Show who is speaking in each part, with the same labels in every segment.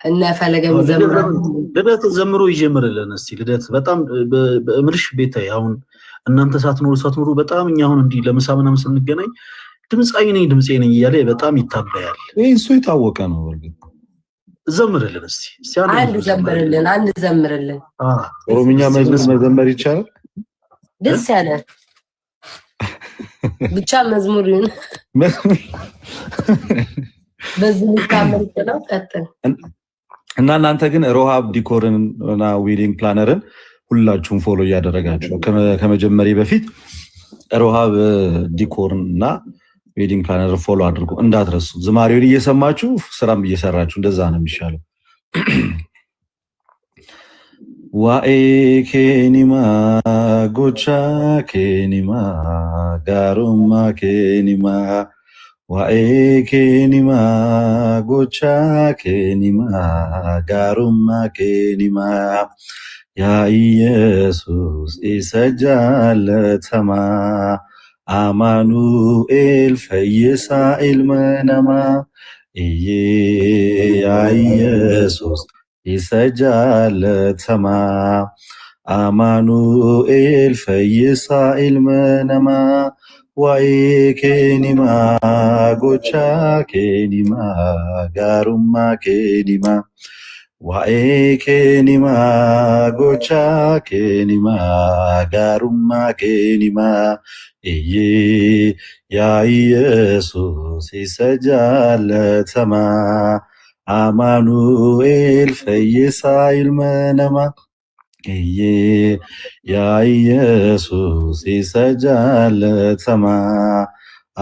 Speaker 1: እና ፈለገም
Speaker 2: ልደት ዘምሮ ይጀምርልን እስቲ። ልደት በጣም በእምርሽ ቤታዬ አሁን እናንተ ሳትኖሩ በጣም እኛ አሁን እንዲህ ለምሳ ምናምን ስንገናኝ ድምጻዊ ነኝ እያለ በጣም ይታበያል።
Speaker 3: እሱ የታወቀ ነው። በርግጥ
Speaker 2: ዘምርልን እስቲ
Speaker 1: አንድ ዘምርልን።
Speaker 3: ኦሮምኛ መዘመር ይቻላል?
Speaker 1: ደስ ያለ ብቻ መዝሙር ይሁን። በዚህ ልታመር ይችላል። ቀጥል
Speaker 3: እና እናንተ ግን ሮሃብ ዲኮርን እና ዌዲንግ ፕላነርን ሁላችሁም ፎሎ እያደረጋችሁ ከመጀመሪያ በፊት ሮሃብ ዲኮርን እና ዌዲንግ ፕላነር ፎሎ አድርጉ እንዳትረሱ። ዝማሬውን እየሰማችሁ ስራም እየሰራችሁ እንደዛ ነው የሚሻለው። ዋኤ ኬኒማ ጎቻ ኬኒማ ጋሩማ ኬኒማ ዋኤ ኬኒማ ጎቻ ኬኒማ ጋሩማ ኬኒማ ያ ኢየሱስ ኢሰጃለተማ አማኑኤል ፈይሳ ኢልመነማ እዬ ያ ኢየሱስ ኢሰጃለተማ አማኑኤል ፈይሳ ኢልመነማ ዋኤ ኬኒማ ጎቻ ኬኒማ ጋሩማ ኬኒማ ዋኤ ኬኒማ ጎቻ ኬኒማ ጋሩማ ኬኒማ እዬ ያ ኢየሱስ ኢሰጃለተማ አማኑኤል ፈይሳ ኢልመነማ እዬ ያ ኢየሱስ ኢሰጃለተማ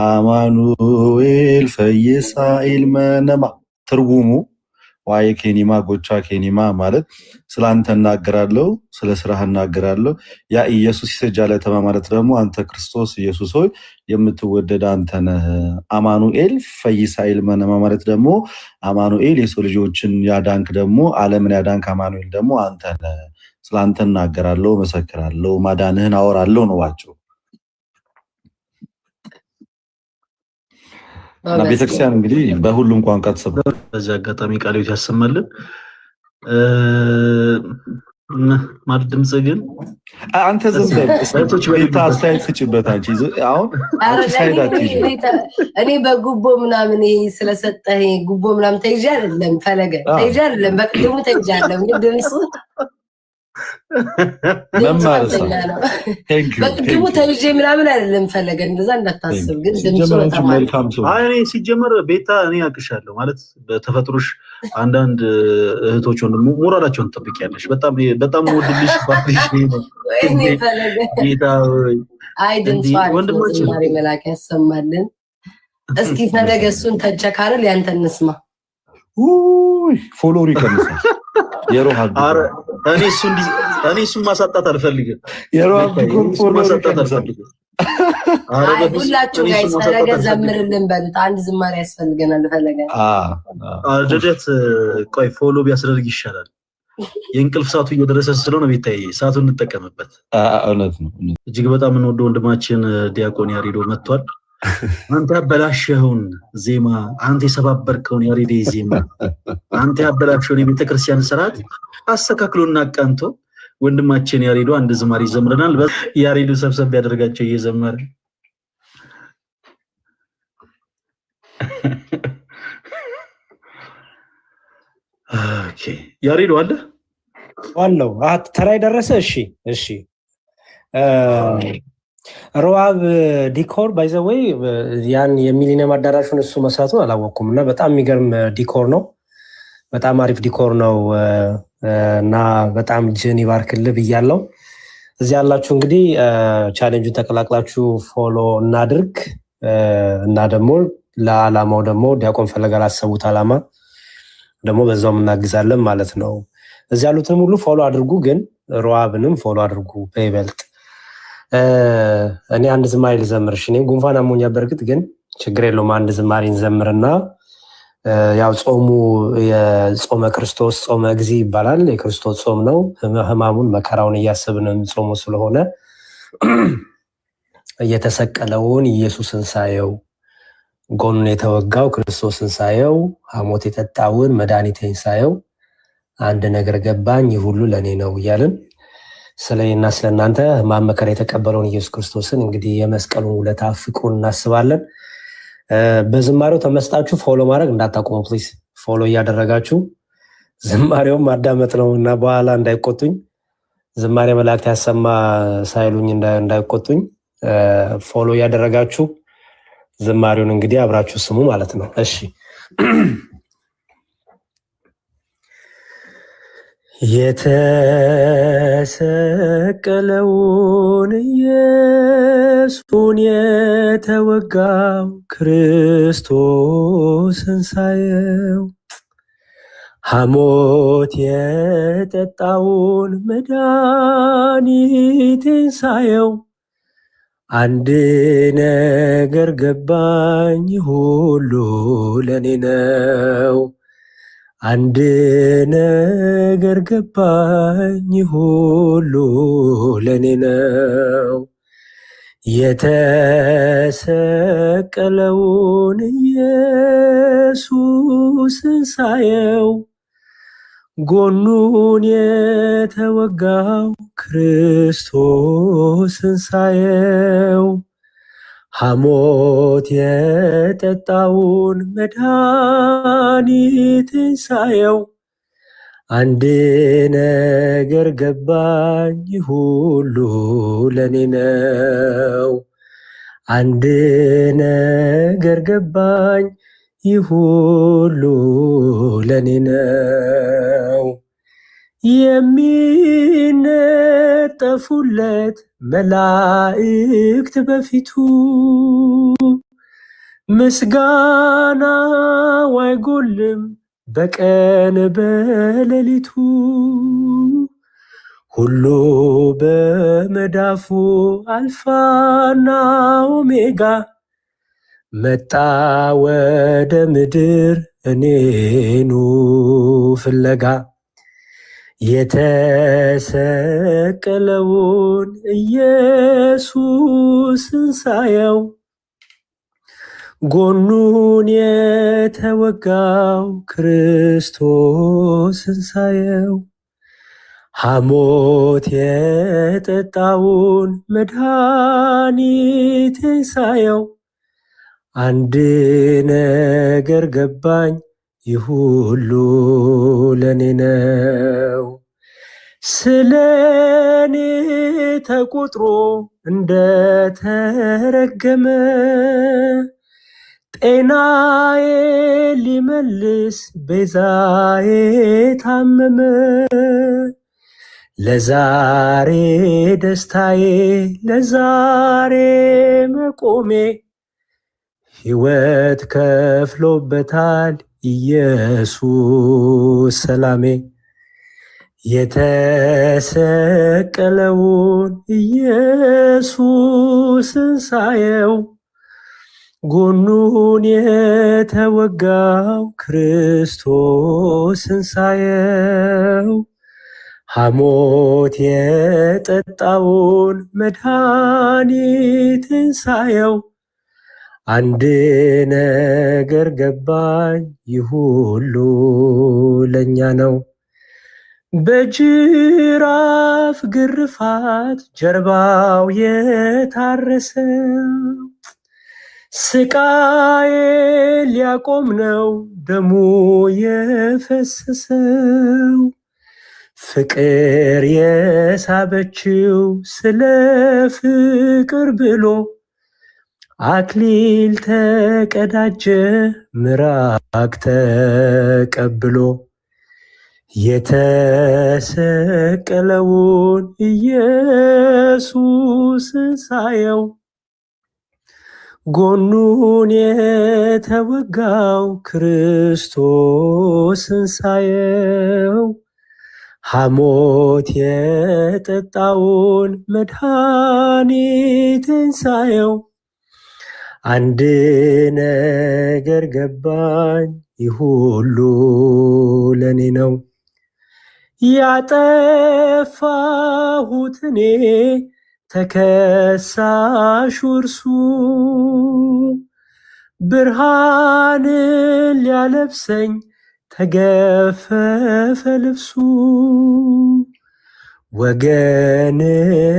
Speaker 3: አማኑኤል ፈይሳ ኢልመነማ። ትርጉሙ ዋይ ኬኒማ ጎቻ ኬኒማ ማለት ስላንተ እናገራለሁ፣ ስለ ስራህ እናገራለሁ። ያ ኢየሱስ ኢሰጃለተማ ማለት ደግሞ አንተ ክርስቶስ ኢየሱስ ሆይ የምትወደድ አንተ ነህ። አማኑኤል ፈይሳ ኢልመነማ ማለት ደግሞ አማኑኤል የሰው ልጆችን ያዳንክ ደግሞ ዓለምን ያዳንክ አማኑኤል ደግሞ አንተ ነህ። ስላንተ እናገራለሁ፣ መሰክራለሁ፣ ማዳንህን አወራለሁ ነው ባጭሩ። እና ቤተክርስቲያን እንግዲህ በሁሉም ቋንቋ ተሰብከ።
Speaker 2: በዚህ አጋጣሚ ቃልዮት ያሰማልን። ማለት ድምጽ ግን
Speaker 3: አንተ ዝም በል አስተያየት ስጭበት። አንቺ አሁን
Speaker 1: እኔ በጉቦ ምናምን ስለሰጠህ ጉቦ ምናምን ተይዤ አይደለም፣ ፈለገ ተይዤ አይደለም፣ በቅድሙ ተይዤ አይደለም። ድምጽ በቅድሙ ተይዤ ምናምን አይደለም፣ ፈለገ እንደዛ እንዳታስብ። ግን ድምጽ
Speaker 2: እኔ ሲጀመር ቤታ እኔ አቅሻለሁ ማለት በተፈጥሮሽ አንዳንድ እህቶች ወንድም ሞራላቸውን ትጠብቂያለሽ። በጣም ወድልሽ ባልሽ ነው ቤታ።
Speaker 1: አይ ድምጽ ወንድማችን ማሪ መላክ ያሰማልን። እስኪ ፈለገ እሱን ተቸካረል ያንተ እንስማ።
Speaker 3: ፎሎሪ ከመሰለሽ የሮሃብ እኔ እሱን ማሳጣት አልፈልግም። የሮሃብ
Speaker 2: ማሳጣት አልፈልግም።
Speaker 1: ሁላችሁ ጋይስ ፈለገ ዘምርልን በሉት። አንድ ዝማሬ ያስፈልገናል። ፈለገ
Speaker 2: ልደት ቆይ ፎሎ ቢያስደርግ ይሻላል። የእንቅልፍ ሰዓቱ እየደረሰ ስለሆነ ቤታዬ ሰዓቱን እንጠቀምበት።
Speaker 3: እውነት ነው።
Speaker 2: እጅግ በጣም የምንወደው ወንድማችን ዲያቆን ያሬዶ መጥቷል። አንተ ያበላሸውን ዜማ፣ አንተ የሰባበርከውን ያሬድ ዜማ፣ አንተ ያበላሸውን የቤተክርስቲያን ስርዓት አስተካክሎና አቃንቶ ወንድማችን ያሬዶ አንድ ዝማሬ ይዘምረናል። ያሬዶ ሰብሰብ ያደርጋቸው እየዘመረ ኦኬ። ያሬዶ አለ
Speaker 4: ዋለው ተራይ ደረሰ። እሺ ሮሃብ ዲኮር ባይ ዘ ዌይ ያን የሚሊኒየም አዳራሹን እሱ መስራቱን አላወቅኩም እና በጣም የሚገርም ዲኮር ነው። በጣም አሪፍ ዲኮር ነው እና በጣም ጅን ይባርክልህ ብያለሁ። እዚህ ያላችሁ እንግዲህ ቻሌንጁን ተቀላቅላችሁ ፎሎ እናድርግ እና ደግሞ ለዓላማው ደግሞ ዲያቆን ፈለገ ላሰቡት ዓላማ ደግሞ በዛውም እናግዛለን ማለት ነው። እዚህ ያሉትንም ሁሉ ፎሎ አድርጉ፣ ግን ሮሃብንም ፎሎ አድርጉ በይበልጥ። እኔ አንድ ዝማሬ ልዘምርሽ። እኔም ጉንፋን አሞኛ፣ በርግጥ ግን ችግር የለውም። አንድ ዝማሬ እንዘምርና ያው ጾሙ የጾመ ክርስቶስ ጾመ እግዚ ይባላል። የክርስቶስ ጾም ነው። ሕማሙን መከራውን እያሰብን ጾሙ ስለሆነ እየተሰቀለውን ኢየሱስን ሳየው፣ ጎኑን የተወጋው ክርስቶስን ሳየው፣ ሐሞት የጠጣውን መድኃኒቴን ሳየው፣ አንድ ነገር ገባኝ ሁሉ ለኔ ነው እያልን ስለኔና ስለናንተ ማመከር የተቀበለውን ኢየሱስ ክርስቶስን እንግዲህ የመስቀሉን ውለታ ፍቅሩን እናስባለን። በዝማሬው ተመስጣችሁ ፎሎ ማድረግ እንዳታቆሙ ፕሊዝ። ፎሎ እያደረጋችሁ ዝማሬውን ማዳመጥ ነው እና በኋላ እንዳይቆጡኝ ዝማሬ መላእክት ያሰማ ሳይሉኝ እንዳይቆጡኝ ፎሎ እያደረጋችሁ ዝማሬውን እንግዲህ አብራችሁ ስሙ ማለት ነው። እሺ የተሰቀለውን ኢየሱስን የተወጋው ክርስቶስን ሳየው ሐሞት የጠጣውን መድኃኒቴን ሳየው አንድ ነገር ገባኝ ሁሉ ለኔ ነው። አንድ ነገር ገባኝ ሁሉ ለኔ ነው። የተሰቀለውን ኢየሱስን ሳየው ጎኑን የተወጋው ክርስቶስን ሳየው ሐሞት የጠጣውን መድኃኒትን ሳየው አንድ ነገር ገባኝ ሁሉ ለኔ ነው። አንድ ነገር ገባኝ ሁሉ ለኔ ነው። የሚነጠፉለት መላእክት በፊቱ ምስጋናው አይጎልም በቀን በሌሊቱ ሁሉ በመዳፉ አልፋና ኦሜጋ መጣ ወደ ምድር እኔኑ ፍለጋ የተሰቀለውን ኢየሱስን ሳየው ጎኑን የተወጋው ክርስቶስን ሳየው ሐሞት የጠጣውን መድኃኒቴን ሳየው አንድ ነገር ገባኝ ይሁሉ ለኔ ነው። ስለኔ ተቆጥሮ እንደተረገመ ጤናዬ ሊመልስ ቤዛዬ ታመመ ለዛሬ ደስታዬ ለዛሬ መቆሜ ሕይወት ከፍሎበታል ኢየሱስ ሰላሜ የተሰቀለውን ኢየሱስን ሳየው ጎኑን የተወጋው ክርስቶስን ሳየው ሐሞት የጠጣውን መድኃኒትን ሳየው አንድ ነገር ገባኝ ይሁሉ ለኛ ነው። በጅራፍ ግርፋት ጀርባው የታረሰው ስቃዬ ሊያቆም ነው ደሙ የፈሰሰው ፍቅር የሳበችው ስለ ፍቅር ብሎ አክሊል ተቀዳጀ ምራቅ ተቀብሎ የተሰቀለውን ኢየሱስን ሳየው ጎኑን የተወጋው ክርስቶስን ሳየው ሐሞት የጠጣውን መድኃኒትን ሳየው አንድ ነገር ገባኝ ይሁሉ ለኔ ነው። ያጠፋሁት እኔ ተከሳሹ እርሱ ብርሃንን ሊያለብሰኝ ተገፈፈ ልብሱ ወገን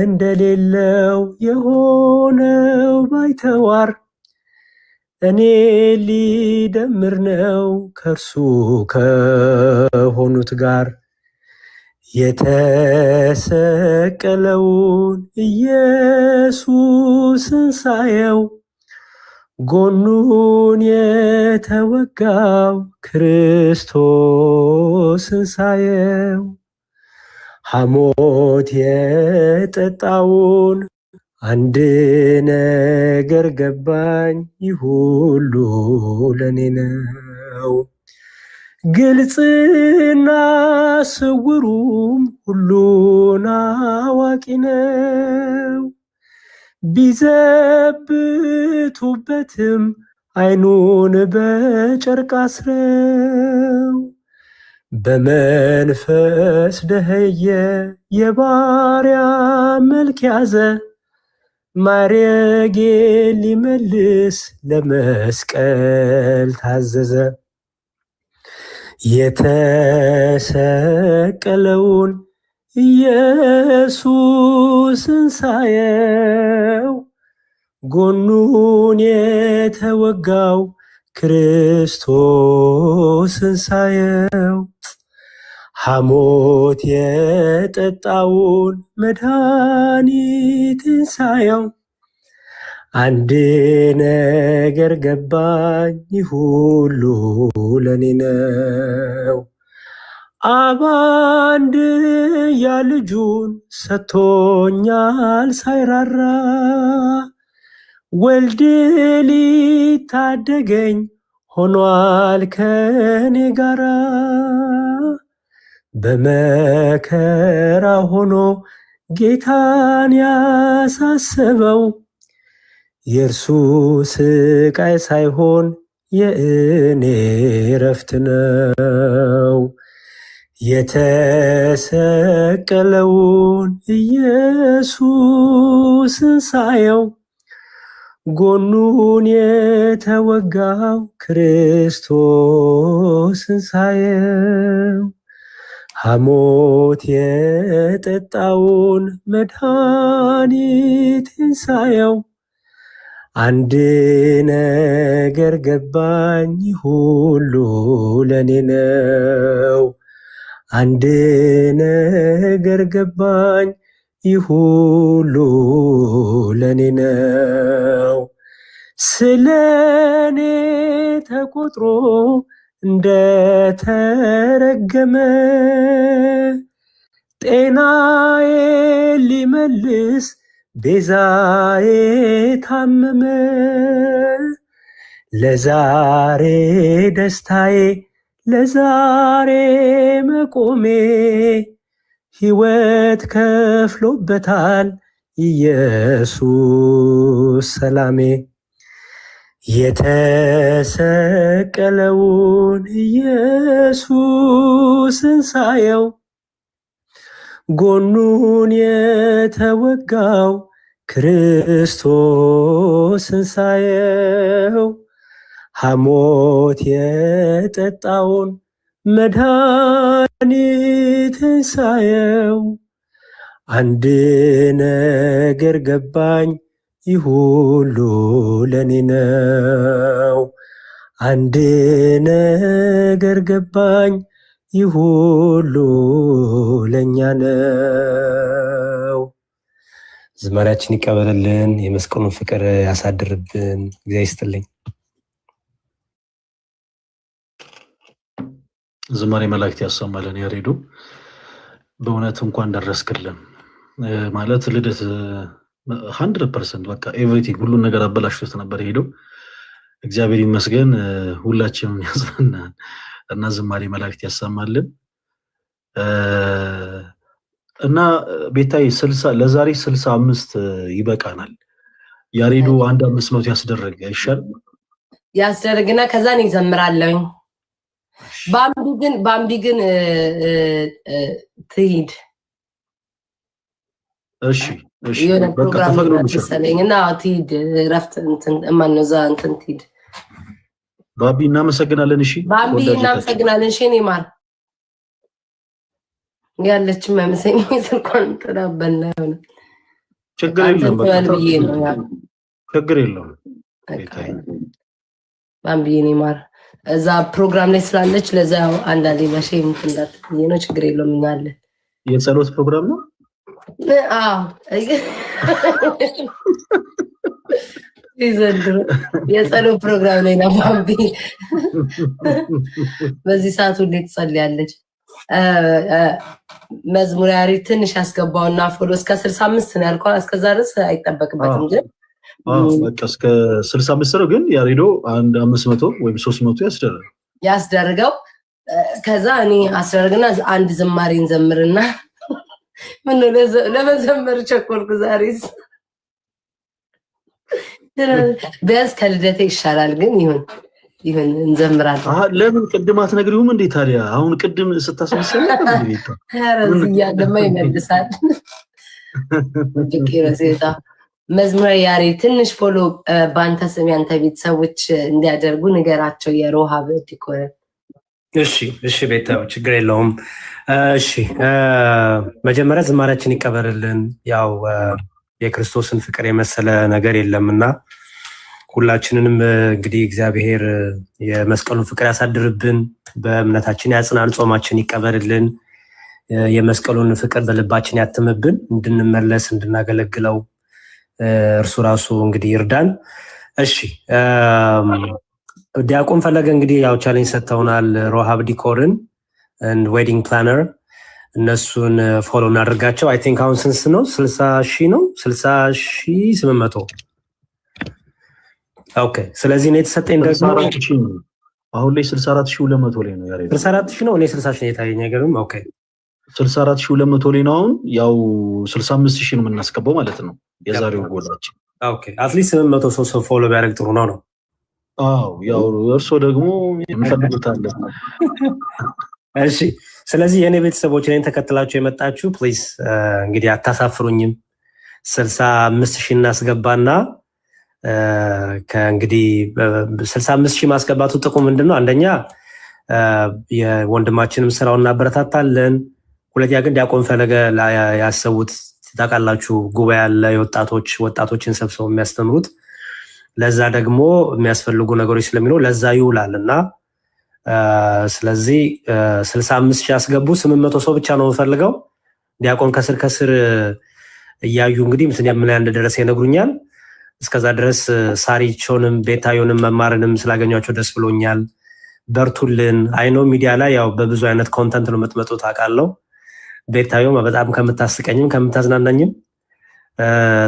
Speaker 4: እንደሌለው የሆነው ባይተዋር እኔ ሊደምር ነው ከእርሱ ከሆኑት ጋር የተሰቀለውን ኢየሱስን ሳየው ጎኑን የተወጋው ክርስቶስን ሳየው ሐሞት የጠጣውን አንድ ነገር ገባኝ ይህ ሁሉ ለኔ ነው። ግልጽና ስውሩም ሁሉን አዋቂ ነው። ቢዘብቱበትም ዓይኑን በጨርቅ አስረው በመንፈስ ደኸየ የባሪያ መልክ ያዘ ማዕረጌን ሊመልስ ለመስቀል ታዘዘ። የተሰቀለውን ኢየሱስን ሳየው ጎኑን የተወጋው ክርስቶስን ሳየው ሐሞት የጠጣውን መድኃኒትን ሳየው አንድ ነገር ገባኝ ይህ ሁሉ ለኔ ነው። አብ አንድያ ልጁን ሰጥቶኛል ሳይራራ ወልድ ሊታደገኝ ሆኗል ከኔ ጋራ በመከራ ሆኖ ጌታን ያሳሰበው የእርሱ ስቃይ ሳይሆን የእኔ ረፍት ነው። የተሰቀለውን ኢየሱስን ሳየው ጎኑን የተወጋው ክርስቶስን ሳየው ሐሞት የጠጣውን መድኃኒትን ሳየው አንድ ነገር ገባኝ ሁሉ ለኔ ነው። አንድ ነገር ገባኝ ሁሉ ለኔ ነው። ስለኔ ተቆጥሮ እንደተረገመ ጤናዬ ሊመልስ ቤዛዬ ታመመ። ለዛሬ ደስታዬ ለዛሬ መቆሜ ሕይወት ከፍሎበታል ኢየሱስ ሰላሜ። የተሰቀለውን ኢየሱስን ሳየው ጎኑን የተወጋው ክርስቶስን ሳየው ሐሞት የጠጣውን መድኃኒትን ሳየው አንድ ነገር ገባኝ ይህ ሁሉ ለኔ ነው። አንድ ነገር ገባኝ ይህ ሁሉ ለእኛ ነው። ዝማሬያችን ይቀበልልን፣ የመስቀሉን ፍቅር ያሳድርብን። እግዚአብሔር ይስጥልኝ።
Speaker 2: ዝማሬ መላእክት ያሰማልን። ያሬዱ በእውነት እንኳን ደረስክልን ማለት ልደት 100% በቃ ኤቭሪቲንግ ሁሉን ነገር አበላሽቶት ነበር ሄዶ እግዚአብሔር ይመስገን ሁላችንም ያጽናናን እና ዝማሬ መላእክት ያሰማልን። እና ቤታይ 60 ለዛሬ 65 ይበቃናል። ያሬዱ 1-500 ያስደረግ አይሻል
Speaker 1: ያስደረግና ከዛ ነው ይዘምራለኝ። ባምቢ ግን ትሂድ።
Speaker 2: እሺ
Speaker 1: የሆነ ፕሮግራም መሰለኝ እና ትሂድ። ረፍት እንትን ማነው እዛ እንትን ትሂድ።
Speaker 2: ባቢ እናመሰግናለን። እሺ
Speaker 1: ባቢ እናመሰግናለን። እሺ ኔማር ያለች መምሰኝ ስልኳን ተዳበልና ነው
Speaker 2: ችግር የለም ችግር የለም
Speaker 1: ባቢ ኔማር እዛ ፕሮግራም ላይ ስላለች ለዛው አንዳንዴ ማሸም እንዳት ነው ችግር የለም እናለ
Speaker 2: የጸሎት ፕሮግራም ነው
Speaker 1: አዎ ይዘንድሮ የጸሎት ፕሮግራም ላይ ነው ባቢ በዚህ ሰዓት ሁሌ ትጸልያለች መዝሙር ያሬድ ትንሽ ያስገባውና ፎሎ እስከ 65 ነው ያልኳት እስከዛ ድረስ አይጠበቅበትም ግን
Speaker 2: በቃ እስከ 65 ነው ግን ያሬዶ 500 ወይም 300
Speaker 1: ያስደርገው ከዛ እኔ አስደርግና አንድ ዝማሬን ዘምርና ምን ለመዘመር ቸኮልኩ ዛሬስ በስ ከልደቴ ይሻላል ግን ይሁን እንዘምራለን
Speaker 2: ለምን ቅድም አትነግሪውም እንዴ ታዲያ አሁን ቅድም ስታስመስል
Speaker 1: ረዝያ ለማ ይመልሳል ፍቅረሴታ መዝሙር ያሬድ ትንሽ ፎሎ ባንተ ስም ያንተ ቤተሰቦች እንዲያደርጉ ንገራቸው የሮሃብ ዲኮር
Speaker 4: እሺ ቤታው ችግር የለውም እሺ መጀመሪያ ዝማሬያችን ይቀበርልን ያው የክርስቶስን ፍቅር የመሰለ ነገር የለምና ሁላችንንም እንግዲህ እግዚአብሔር የመስቀሉን ፍቅር ያሳድርብን በእምነታችን ያጽናን ጾማችን ይቀበርልን የመስቀሉን ፍቅር በልባችን ያትምብን እንድንመለስ እንድናገለግለው እርሱ ራሱ እንግዲህ ይርዳን እሺ ዲያቆን ፈለገ እንግዲህ ያው ቻሌንጅ ሰጥተውናል ሮሃብ ዲኮርን and wedding planner እነሱን ፎሎ እናድርጋቸው አይ ቲንክ አሁን ስንት ነው 60,000 ነው 60,800 ኦኬ ስለዚህ ነው የተሰጠኝ ደግሞ
Speaker 2: አሁን ላይ 64,200 ላይ ነው ያሬድ
Speaker 4: 64,000 ነው እኔ 60,000 የታየኝ ነገርም ኦኬ
Speaker 2: 64,200 ላይ ነው አሁን ያው 65,000 ነው የምናስገባው ማለት ነው የዛሬው ጎላችን
Speaker 4: ኦኬ አትሊስት 700 ሰው ፎሎ ቢያደርግ ጥሩ ነው
Speaker 2: አዎ ያው እርሶ ደግሞ የሚፈልጉት አለ
Speaker 4: እሺ ስለዚህ የኔ ቤተሰቦች እኔን ተከትላችሁ የመጣችሁ ፕሊዝ እንግዲህ አታሳፍሩኝም 65,000 እናስገባና ከእንግዲህ 65,000 ማስገባቱ ጥቅሙ ምንድነው አንደኛ የወንድማችንም ስራውን እናበረታታለን ሁለተኛ ግን ዲያቆን ፈለገ ያሰቡት ታውቃላችሁ ጉባኤ ያለ ወጣቶችን ሰብስበው የሚያስተምሩት ለዛ ደግሞ የሚያስፈልጉ ነገሮች ስለሚኖር ለዛ ይውላልና ስለዚህ 65,000 ያስገቡ 800 ሰው ብቻ ነው ፈልገው ዲያቆን ከስር እያዩ እንግዲህ ምን ያህል እንደደረሰ ይነግሩኛል እስከዛ ድረስ ሳሪቾንም ቤታዮንም መማርንም ስላገኛቸው ደስ ብሎኛል በርቱልን አይኖ ሚዲያ ላይ ያው በብዙ አይነት ኮንተንት ነው የምትመጡት አውቃለሁ ቤታዮ በጣም ከምታስቀኝም ከምታዝናናኝም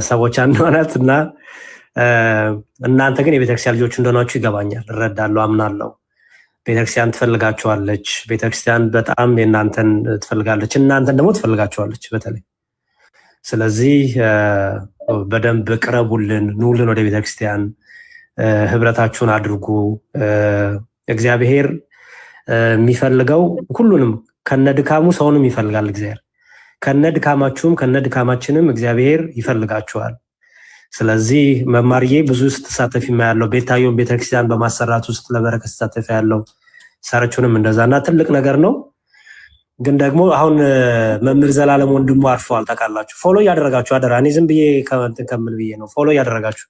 Speaker 4: ሰዎች አንዋናትና እናንተ ግን የቤተክርስቲያን ልጆች እንደሆናችሁ ይገባኛል እረዳለሁ አምናለሁ ቤተክርስቲያን ትፈልጋችኋለች ቤተክርስቲያን በጣም የእናንተን ትፈልጋለች እናንተን ደግሞ ትፈልጋችኋለች በተለይ ስለዚህ በደንብ ቅረቡልን ኑልን ወደ ቤተክርስቲያን ህብረታችሁን አድርጉ እግዚአብሔር የሚፈልገው ሁሉንም ከነድካሙ ሰውንም ይፈልጋል እግዚአብሔር ከነድካማችሁም ከነድካማችንም እግዚአብሔር ይፈልጋችኋል ስለዚህ መማርዬ ብዙ ስትሳተፊ ያለው ቤታዮን ቤተክርስቲያን በማሰራት ውስጥ ለበረከት ስትሳተፊ ያለው ሳረቹንም እንደዛና ትልቅ ነገር ነው ግን ደግሞ አሁን መምህር ዘላለም ወንድሙ አርፈዋል ታውቃላችሁ ፎሎ ያደረጋችሁ አደራ እኔ ዝም ብዬ ከመል ብዬ ነው ፎሎ ያደረጋችሁ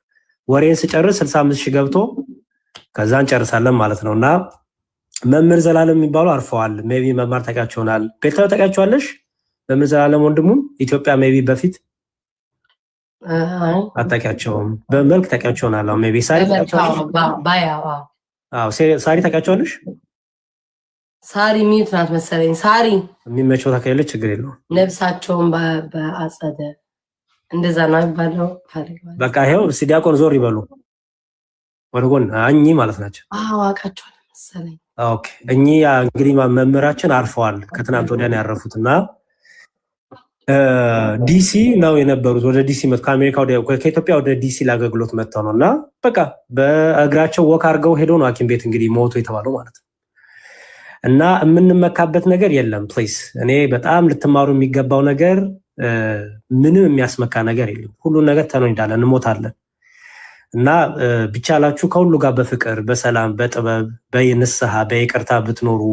Speaker 4: ወሬን ስጨርስ 65,000 ገብቶ ከዛን ጨርሳለን ማለት ነውና መምህር ዘላለም የሚባሉ አርፈዋል ሜቢ መማር ታውቃቸውናል ቤታዮ ታውቃቸዋለሽ መምህር ዘላለም ወንድሙ ኢትዮጵያ ሜቢ በፊት አታውቂያቸውም በመልክ ታውቂያቸውናል አሁን ሜቢ ሳሪ ሳሪ ታውቂያቸዋለሽ
Speaker 1: ሳሪ ሚት ናት መሰለኝ ሳሪ
Speaker 4: የሚመቸው ታውቂያለሽ ችግር የለውም
Speaker 1: ነብሳቸውን በአጸደ እንደዛ ነው ይባለው
Speaker 4: በቃ ይሄው ዲያቆን ዞር ይበሉ ወርጎን አኝ ማለት ናቸው
Speaker 1: አዋቃቸዋለሁ መሰለኝ
Speaker 4: ኦኬ እኚ እንግዲህ መምህራችን አርፈዋል ከትናንት ወዲያ ነው ያረፉትና ዲሲ ነው የነበሩት ወደ ዲሲ መጥተው ከአሜሪካ ወደ ከኢትዮጵያ ወደ ዲሲ ላገግሎት መጥተው ነውና በቃ በእግራቸው ወክ አድርገው ሄዶ ነው ሐኪም ቤት እንግዲህ ሞቶ የተባለው ማለት ነው እና የምንመካበት ነገር የለም ፕሊዝ እኔ በጣም ልትማሩ የሚገባው ነገር ምንም የሚያስመካ ነገር የለም ሁሉ ነገር ተነው እንዳለን እንሞታለን እና ቢቻላችሁ ከሁሉ ጋር በፍቅር በሰላም በጥበብ በንስሐ በይቅርታ ብትኖሩ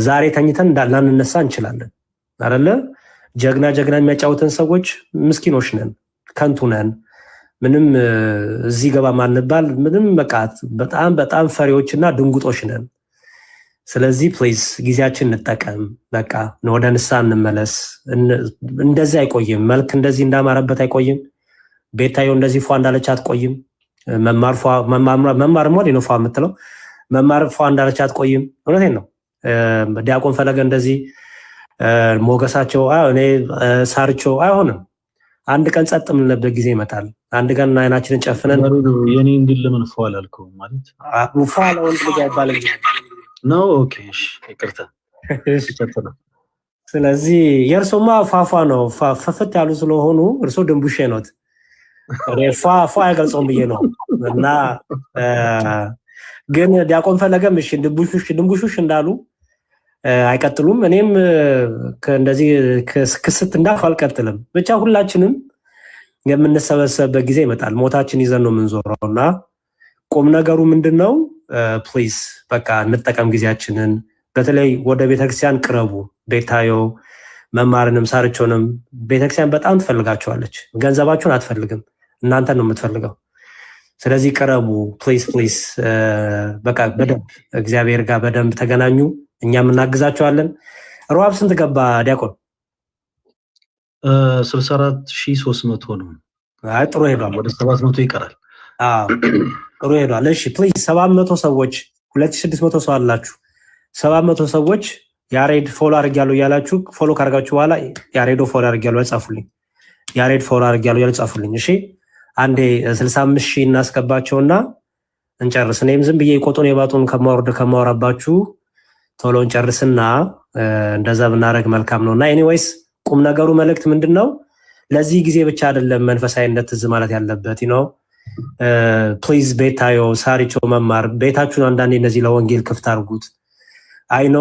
Speaker 4: ዛሬ ተኝተን ላንነሳ እንችላለን አይደለ? ጀግና የሚያጫውተን ሰዎች ምስኪኖች ነን፣ ከንቱ ነን። ምንም እዚህ ገባ ማንባል ምንም መቃት በጣም ፈሪዎችና ድንጉጦች ነን። ስለዚህ ፕሊዝ ጊዜያችን እንጠቀም። በቃ ወደ ንስሐ እንመለስ። እንደዚህ አይቆይም። መልክ እንደዚህ እንዳማረበት አይቆይም። ቤታዮ እንደዚህ ፏ እንዳለች አትቆይም። መማር ሞድ ነው ፏ የምትለው መማር ፏ እንዳለች አትቆይም። እውነቴን ነው። ዲያቆን ፈለገ እንደዚህ ሞገሳቸው እኔ ሳርቸው አይሆንም። አንድ ቀን ጸጥ የምንልበት ጊዜ ይመጣል። አንድ ቀን አይናችንን ጨፍነን
Speaker 2: የኔ እንግል ለምን ፏ አላልከውም ማለት
Speaker 4: ፏ ለወንድ ልጅ አይባልም
Speaker 2: ነው። ኦኬ እሺ ይቅርታ።
Speaker 4: ስለዚህ የእርሶማ ፏፏ ነው። ፈፈት ያሉ ስለሆኑ እርሶ ድንቡሼ ኖት። ፏ አይገልጸውም ብዬ ነው። እና ግን ዲያቆን ፈለገም እሺ ድንቡሹሽ እንዳሉ አይቀጥሉም። እኔም እንደዚህ ክስት እንዳልኩ አልቀጥልም። ብቻ ሁላችንም የምንሰበሰብበት ጊዜ ይመጣል። ሞታችን ይዘን ነው የምንዞረው እና ቁም ነገሩ ምንድነው? ፕሊዝ በቃ እንጠቀም ጊዜያችንን። በተለይ ወደ ቤተክርስቲያን ቅረቡ። ቤታዮ መማርንም ሳርቾንም ቤተክርስቲያን በጣም ትፈልጋቸዋለች። ገንዘባችሁን አትፈልግም፣ እናንተን ነው የምትፈልገው። ስለዚህ ቅረቡ ፕሊዝ። በቃ በደንብ እግዚአብሔር ጋር በደንብ ተገናኙ። እኛም እናግዛቸዋለን። ሮሃብ ስንት ገባ ዲያቆን?
Speaker 2: 64300 ነው።
Speaker 4: አይ ጥሩ ሄዷል።
Speaker 2: ወደ 700 ይቀራል።
Speaker 4: ጥሩ ሄዷል። እሺ ፕሊዝ 700 ሰዎች 2600 ሰው አላችሁ። 700 ሰዎች ያሬድ ፎሎ አድርጊያለሁ እያላችሁ ፎሎ ካደረጋችሁ በኋላ ያሬዶ ፎሎ አድርጊያለሁ ያጻፉልኝ። ያሬድ ፎሎ አድርጊያለሁ እያላችሁ ጻፉልኝ። እሺ አንዴ 65000 እናስገባቸውና እንጨርስ። እኔም ዝም ብዬ ቆጦን የባጡን ከማወራባችሁ ቶሎ እንጨርስና እንደዛ ብናደርግ መልካም ነውና ኤኒዌይስ ቁም ነገሩ መልእክት ምንድነው? ለዚህ ጊዜ ብቻ አይደለም መንፈሳዊነት ትዝ ማለት ያለበት ነው። ፕሊዝ ቤታዮ ሳሪቾ መማር ቤታችሁን አንዳንዴ እነዚህ ለወንጌል ክፍት አድርጉት። አይ ኖ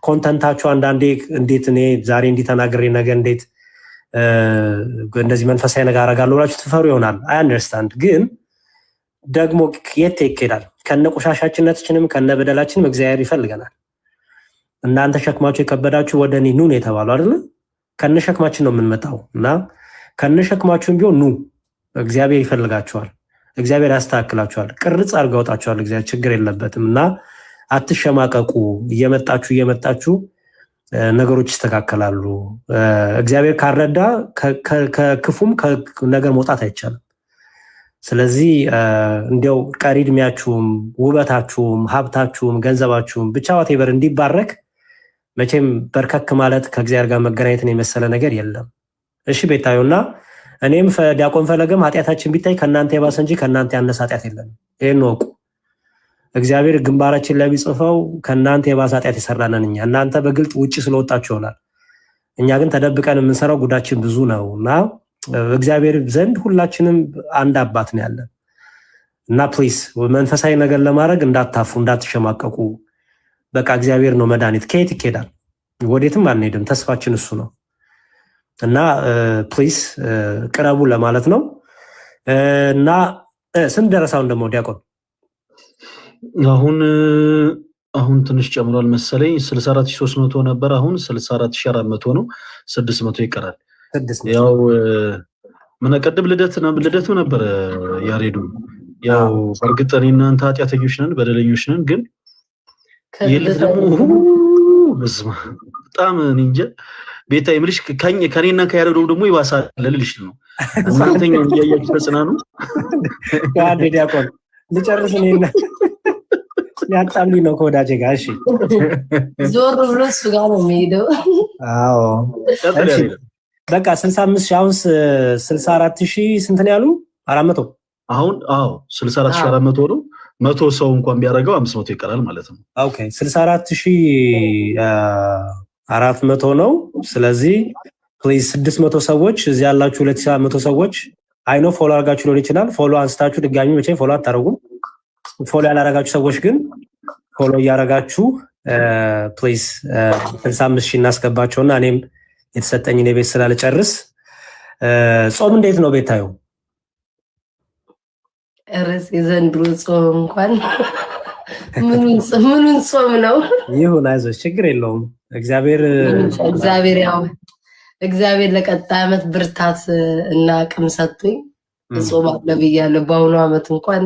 Speaker 4: ኮንተንታችሁ አንዳንዴ እንዴት እኔ ዛሬ እንዲተናገሬ ነገ እንዴት እንደዚህ መንፈሳዊ ነገር አደርጋለሁ ብላችሁ ትፈሩ ይሆናል። አይ አንደርስታንድ። ግን ደግሞ የት ይኬዳል? ከነ ቆሻሻችነታችንም ከነ በደላችንም እግዚአብሔር ይፈልገናል። እናንተ ሸክማችሁ የከበዳችሁ ወደ እኔ ኑ ነው የተባለው አይደል? ከነ ሸክማችን ነው የምንመጣው እና ከነ ሸክማችሁም ቢሆን ኑ። እግዚአብሔር ይፈልጋችኋል። እግዚአብሔር ያስተካክላችኋል። ቅርጽ አድርጎ ያወጣችኋል። እግዚአብሔር ችግር የለበትም እና አትሸማቀቁ። እየመጣችሁ ነገሮች ይስተካከላሉ። እግዚአብሔር ካረዳ ከክፉም ነገር መውጣት አይቻልም። ስለዚህ እንዲያው ቀሪ እድሜያችሁም ውበታችሁም ሀብታችሁም ገንዘባችሁም ብቻ ዋቴቨር እንዲባረክ መቼም በርከክ ማለት ከእግዚአብሔር ጋር መገናኘትን የመሰለ ነገር የለም። እሺ ቤታዩና እኔም ዲያቆን ፈለገም ኃጢአታችን ቢታይ ከእናንተ የባሰ እንጂ ከእናንተ ያነሰ ኃጢአት የለንም። ይህን ወቁ። እግዚአብሔር ግንባራችን ላይ ቢጽፈው ከእናንተ የባሰ ኃጢአት የሰራነን እኛ። እናንተ በግልጥ ውጭ ስለወጣችሁ ይሆናል። እኛ ግን ተደብቀን የምንሰራው ጉዳችን ብዙ ነው እና እግዚአብሔር ዘንድ ሁላችንም አንድ አባት ነው ያለን እና ፕሊዝ መንፈሳዊ ነገር ለማድረግ እንዳታፍሩ፣ እንዳትሸማቀቁ። በቃ እግዚአብሔር ነው መድኃኒት። ከየት ይኬዳል? ወዴትም አንሄድም። ተስፋችን እሱ ነው እና ፕሊዝ ቅረቡ ለማለት ነው። እና ስንት ደረሳውን ደግሞ ዲያቆን?
Speaker 2: አሁን ትንሽ ጨምሯል መሰለኝ። 64300 ነበር፣ አሁን 64400 ነው። 600 ይቀራል። ያው ምን ቀደም ልደት ነበር ያሬዱ። ያው በእርግጥ እኔ እናንተ ኃጢአተኞች ነን፣ በደለኞች ነን። ግን የለት ደግሞ በጣም እንጃ ቤታ የምልሽ ከኔና ከያሬዱ ደግሞ ይባሳል ልልሽ ነው። እናንተኛው እያያችሁ ተጽናኑ።
Speaker 4: ያሬድ ዲያቆን ልጨርስ ነውና ያጣልኝ ነው ከወዳጄ ጋር። እሺ
Speaker 1: ዞር ብሎ እሱ ጋር ነው የሚሄደው።
Speaker 4: አዎ እሺ በቃ 65 አሁን 64000 ስንት ነው ያሉ? 400
Speaker 2: አሁን 64400 ነው። 100 ሰው እንኳን ቢያደርገው 500 ይቀራል ማለት ነው።
Speaker 4: ኦኬ 64400 ነው። ስለዚህ ፕሊዝ 600 ሰዎች እዚህ ያላችሁ 2700 ሰዎች አይ ኖ ፎሎ አድርጋችሁ ሊሆን ይችላል። ፎሎ አንስታችሁ ድጋሚ መቼ ፎሎ አታረጉም። ፎሎ ያላረጋችሁ ሰዎች ግን ፎሎ እያረጋችሁ ፕሊዝ 65000 እናስገባቸውና እኔም የተሰጠኝን የቤት ስራ ልጨርስ። ጾም እንዴት ነው ቤታዩ?
Speaker 1: እርስ የዘንድሮ ጾም እንኳን ምኑን ጾም ነው?
Speaker 4: ይሁን አይዞሽ፣ ችግር የለውም።
Speaker 1: እግዚአብሔር ለቀጣይ ዓመት ብርታት እና አቅም ሰጥቶኝ እጾማለሁ ብያለሁ። በአሁኑ ዓመት እንኳን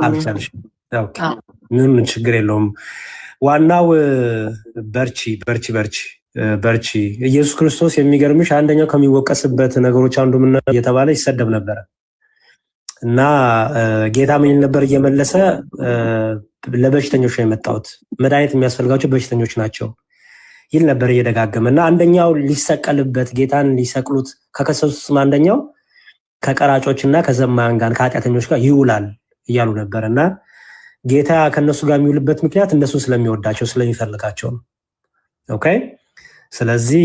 Speaker 4: አልቻልሽም። ምንም ችግር የለውም። ዋናው በርቺ። ኢየሱስ ክርስቶስ የሚገርምሽ አንደኛው ከሚወቀስበት ነገሮች አንዱ ምን እየተባለ ይሰደብ ነበረ እና ጌታ ምን ነበር እየመለሰ ለበሽተኞች ነው የመጣሁት፣ መድኃኒት የሚያስፈልጋቸው በሽተኞች ናቸው ይል ነበር እየደጋገመ እና አንደኛው ሊሰቀልበት ጌታን ሊሰቅሉት ከከሰሱት አንደኛው ከቀራጮች እና ከዘማያን ጋር ከኃጢአተኞች ጋር ይውላል እያሉ ነበር እና ጌታ ከነሱ ጋር የሚውልበት ምክንያት እነሱ ስለሚወዳቸው ስለሚፈልጋቸው ነው። ኦኬ። ስለዚህ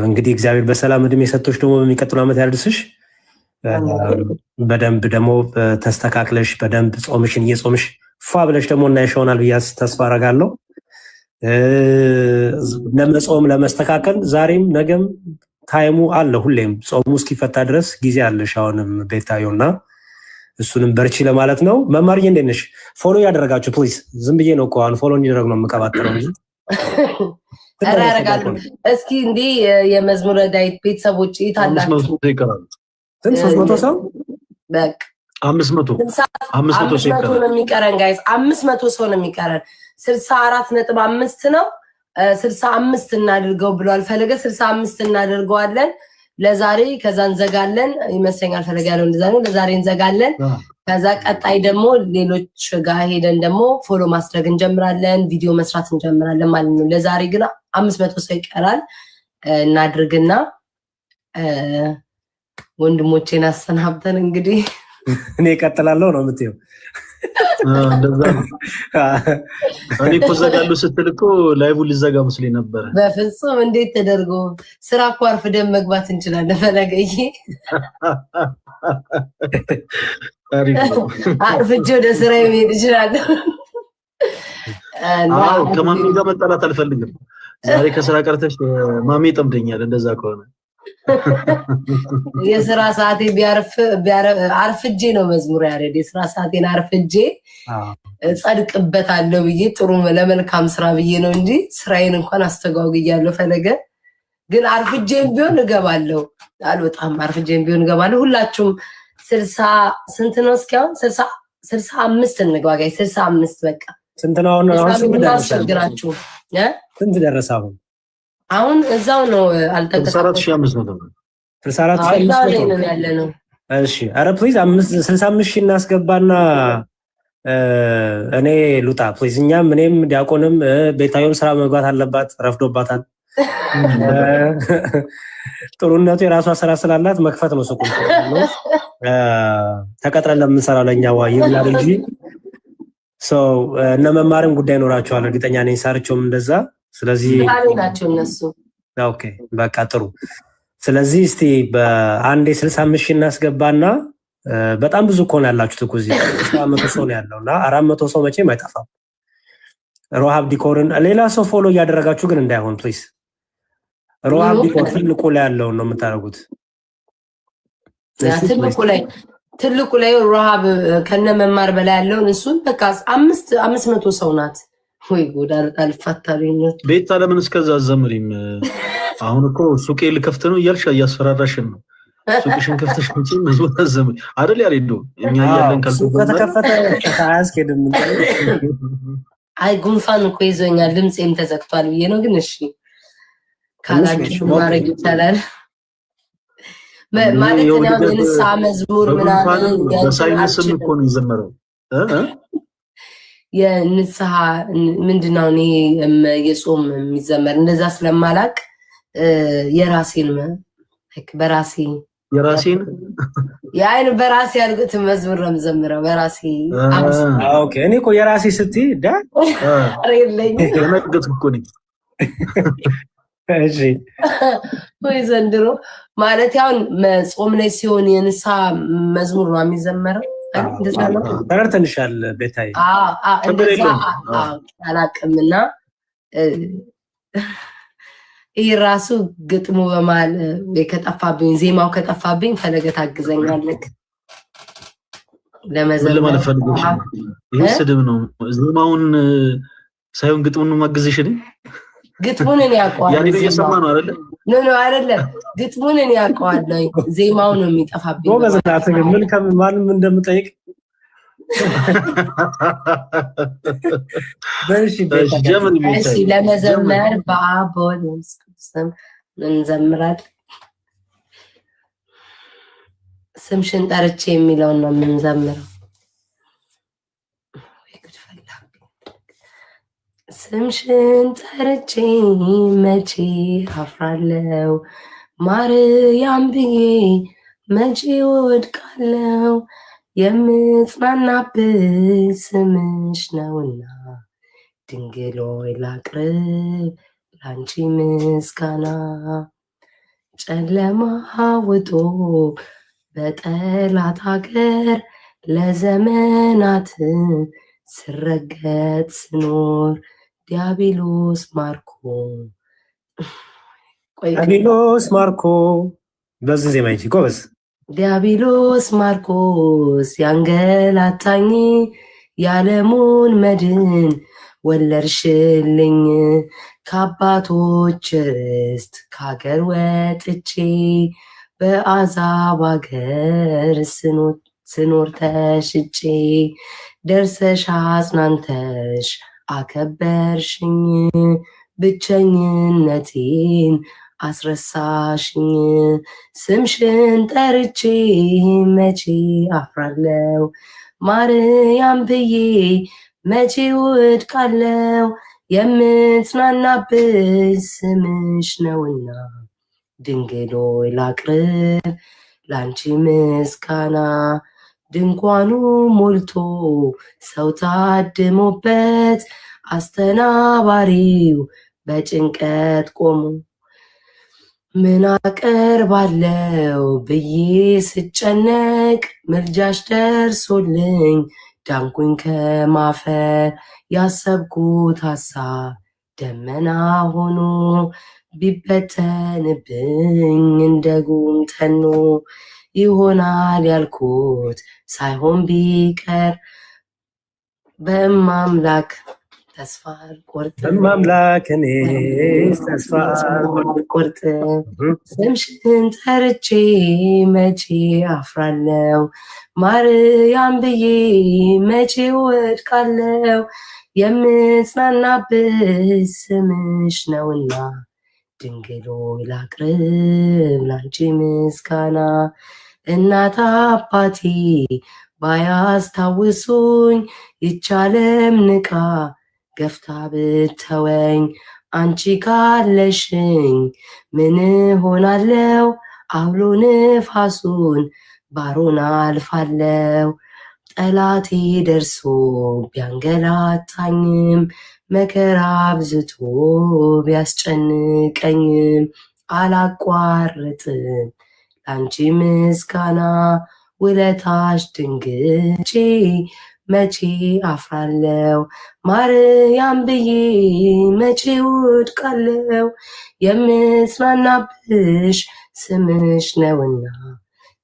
Speaker 4: እንግዲህ እግዚአብሔር በሰላም እድሜ የሰጠሽ ደግሞ በሚቀጥለው ዓመት ያድርስሽ። በደንብ ደግሞ ተስተካክለሽ በደንብ ጾምሽን እየጾምሽ ፏ ብለሽ ደግሞ እናይሽውናል ብዬ ተስፋ አደርጋለሁ። ለመጾም ለመስተካከል ዛሬም ነገም ታይሙ አለ። ሁሌም ጾሙ እስኪፈታ ድረስ ጊዜ አለሽ። አሁንም ቤታዩና እሱንም በርቺ ለማለት ነው። መማርዬ እንዴት ነሽ? ፎሎ ያደረጋችሁ ፕሊዝ። ዝም ብዬ ነው እኮ አሁን ፎሎ እንዲደረግ ነው የምቀባጥረው እንጂ
Speaker 1: አረጋለሁ። እስኪ እንዴ የመዝሙረ ዳዊት ቤተሰቦች ይታላችሁ
Speaker 4: ስንት 300 ሰው
Speaker 1: በቃ
Speaker 2: 500
Speaker 1: ሰው ነው የሚቀረን ጋይስ። 500 ሰው ነው የሚቀረን። 64.5 ነው። 65 እናድርገው ብሏል ፈለገ። 65 እናደርገዋለን ለዛሬ። ከዛ እንዘጋለን ይመስለኛል ፈለገ ያለው እንደዛ ነው። ለዛሬ እንዘጋለን። ከዛ ቀጣይ ደግሞ ሌሎች ጋር ሄደን ደግሞ ፎሎ ማስደረግ እንጀምራለን፣ ቪዲዮ መስራት እንጀምራለን ማለት ነው። ለዛሬ ግን 500 ሰው ይቀራል። እናድርግና ወንድሞቼን አሰናብተን እንግዲህ
Speaker 4: እኔ እቀጥላለሁ ነው የምትይው?
Speaker 2: እንደዛ ነው። እኔ እኮ ዘጋለሁ ስትል እኮ ላይቭ ሊዘጋ መስሎኝ ነበር።
Speaker 1: በፍጹም እንዴት ተደርጎ ስራ እኮ አርፍደን መግባት እንችላለን። ፈለገዬ አርፍጄ ወደ ስራ መሄድ እችላለሁ።
Speaker 2: አዎ ከማሚ ጋር መጣላት አልፈልግም። ዛሬ ከስራ ቀርተሽ ማሚ ጠምደኛል። እንደዛ ከሆነ
Speaker 1: የስራ ሰዓቴ አርፍጄ ነው መዝሙር ያሬድ። የስራ ሰዓቴን አርፍጄ ጸድቅበታለሁ ብዬ ጥሩ ለመልካም ስራ ብዬ ነው እንጂ ስራዬን እንኳን አስተጓጉያለሁ። ፈለገ ግን አርፍጄም ቢሆን እገባለሁ። አልወጣም። አርፍጄም ቢሆን እገባለሁ። ሁላችሁም 60 ስንት ነው? እስኪ አሁን 65 እንግባ ጋይ 65 በቃ
Speaker 4: ስንት ነው አሁን?
Speaker 1: አስቸግራችሁ
Speaker 4: ስንት ደረሰ አሁን?
Speaker 1: አሁን እዛው ነው አልተከታተልኩም።
Speaker 4: 64,500
Speaker 1: ነው ያለ ነው።
Speaker 4: እሺ አረ ፕሊዝ 65 ሺህ እናስገባና እኔ ሉጣ ፕሊዝ። እኛም እኔም ዲያቆንም ቤታዮም ስራ መግባት አለባት፣ ረፍዶባታል። ጥሩነቱ የራሷ ስራ ስላላት መክፈት ነው ሱቁን ነው ተቀጥረን ለምንሰራው ለኛ ዋይ ይብላል እንጂ እነ መማርም ጉዳይ ኖራቸዋል እርግጠኛ ነኝ። ሳርቸውም እንደዛ። ስለዚህ
Speaker 1: ናቸው እነሱ።
Speaker 4: ኦኬ በቃ ጥሩ። ስለዚህ እስቲ በአንዴ 65 ሺህ እናስገባና በጣም ብዙ እኮ ነው ያላችሁት እኮ እዚህ 100 ሰው ነው ያለውና 400 ሰው መቼም አይጠፋም። ሮሃብ ዲኮርን ሌላ ሰው ፎሎ እያደረጋችሁ ግን እንዳይሆን ፕሊዝ። ሮሃብ ዲኮር ትልቁ ላይ ያለው ነው የምታደርጉት።
Speaker 1: ትልቁ ላይ ሮሃብ ከነ መማር በላይ ያለው እሱን በቃ 500 ሰው ናት። ወይ ጎዳ አልፈታልኝ።
Speaker 2: ቤታ ለምን እስከዛ አዘምሪም? አሁን እኮ ሱቄ ልከፍት ነው እያልሽ እያስፈራራሽን ነው። ሱቅሽን ከፍተሽ እንጂ መዝሙር አዘምሪ አይደል? ያሬዶ እኛ ያለን
Speaker 4: ከተከፈተ አያስኬድም።
Speaker 1: አይ ጉንፋን እኮ ይዞኛል፣ ድምጼም ተዘግቷል ብዬ ነው። ግን እሺ ካላችሁ ማድረግ ይቻላል ማለት ነው። የንስሐ መዝሙር ምናምን
Speaker 2: በሳይንስም እኮ ነው የዘመረው።
Speaker 1: የንስሐ ምንድነው እኔ የጾም የሚዘመር እንደዛ ስለማላቅ የራሴን በራሴ ያልኩት መዝሙር ነው የምዘምረው በራሴ።
Speaker 4: ኦኬ እኔ እኮ የራሴ ስትይ እሺ
Speaker 1: ወይ ዘንድሮ ማለት ያውን ጾም ላይ ሲሆን የንስሐ መዝሙር ነው የሚዘመረው።
Speaker 4: ተረድተንሻል ቤታይ?
Speaker 1: አላቅምና ይህ ራሱ ግጥሙ በማል ከጠፋብኝ ዜማው ከጠፋብኝ ፈለገ ታግዘኛለህ
Speaker 2: ለመዘመር ማለት ፈልገሽ ይሄ ስድብ ነው ዜማውን ሳይሆን ግጥሙን ማግዝሽ ነኝ
Speaker 1: ግጥሙን እኔ ያውቀዋለሁ
Speaker 2: ያኔ እየሰማ ነው አይደል
Speaker 1: ኖ አይደለም ግጥሙን እኔ ያውቀዋለሁ ዜማው ነው የሚጠፋብኝ
Speaker 4: ወገዝናት ምን ከማንም እንደምጠይቅ
Speaker 1: እሺ ለመዘመር በአብ ወልድ ወመንፈስ ቅዱስ እንዘምራለን ስምሽን ጠርቼ የሚለውን ነው የምንዘምረው ስምሽን ጠርቼ መቼ አፍራለሁ ማርያም ብዬ መቼ ወድቃለሁ የምጽናናብሽ ስምሽ ነውና ድንግል ሆይ ላቅርብ ላንቺ ምስጋና ጨለማ ውጦ በጠላት ሀገር ለዘመናት ስረገጥ ስኖር ዲያብሎስ ማርኮ
Speaker 4: በዚህ ዜማ እንጂ ጎበዝ
Speaker 1: ዲያብሎስ ማርኮስ ያንገላታኝ የዓለሙን መድን ወለድሽልኝ ከአባቶች ርስት ከሀገር ወጥቼ በአሕዛብ ሀገር ስኖር ተሽጬ ደርሰሽ አጽናንተሽ አከበርሽኝ ብቸኝነቴን አስረሳሽኝ ስምሽን ጠርቼ መቼ አፍራለሁ ማርያም ብዬ መቼ ወድቃለሁ የምጽናናብሽ ስምሽ ነውና ድንግል ሆይ ላቅርብ ላንቺ ምስጋና ድንኳኑ ሞልቶ ሰው ታድሞበት አስተናባሪው በጭንቀት ቆሞ ምን አቀርባለሁ ብዬ ስጨነቅ ምልጃሽ ደርሶልኝ ዳንኩኝ ከማፈር ያሰብኩት ሐሳብ ደመና ሆኖ ቢበተንብኝ እንደ ጉም ተኖ ይሆናል ያልኩት ሳይሆን ቢቀር በማምላክ ተስፋ አልቆርጥም
Speaker 4: በማምላክ እኔ ተስፋ
Speaker 1: አልቆርጥም ስምሽን ጠርቼ መቼ አፍራለሁ ማርያም ብዬ መቼ ወድቃለሁ የምጽናናብሽ ስምሽ ነውና ድንግል ሆይ ላቅርብ ላንቺ ምስጋና እናት አባቴ ባያስታውሱኝ ይቻለም ንቃ ገፍታ ብተወኝ አንቺ ካለሽኝ ምን ሆናለው አውሎ ንፋሱን ባሮን አልፋለው ጠላቴ ደርሶ ቢያንገላታኝም መከራ አብዝቶ ቢያስጨንቀኝም አላቋርጥም ላንቺ ምስጋና ውለታሽ ድንግቼ መቼ አፍራለው ማርያም ብዬ መቼ ወድቃለው የምጽናናብሽ ስምሽ ነውና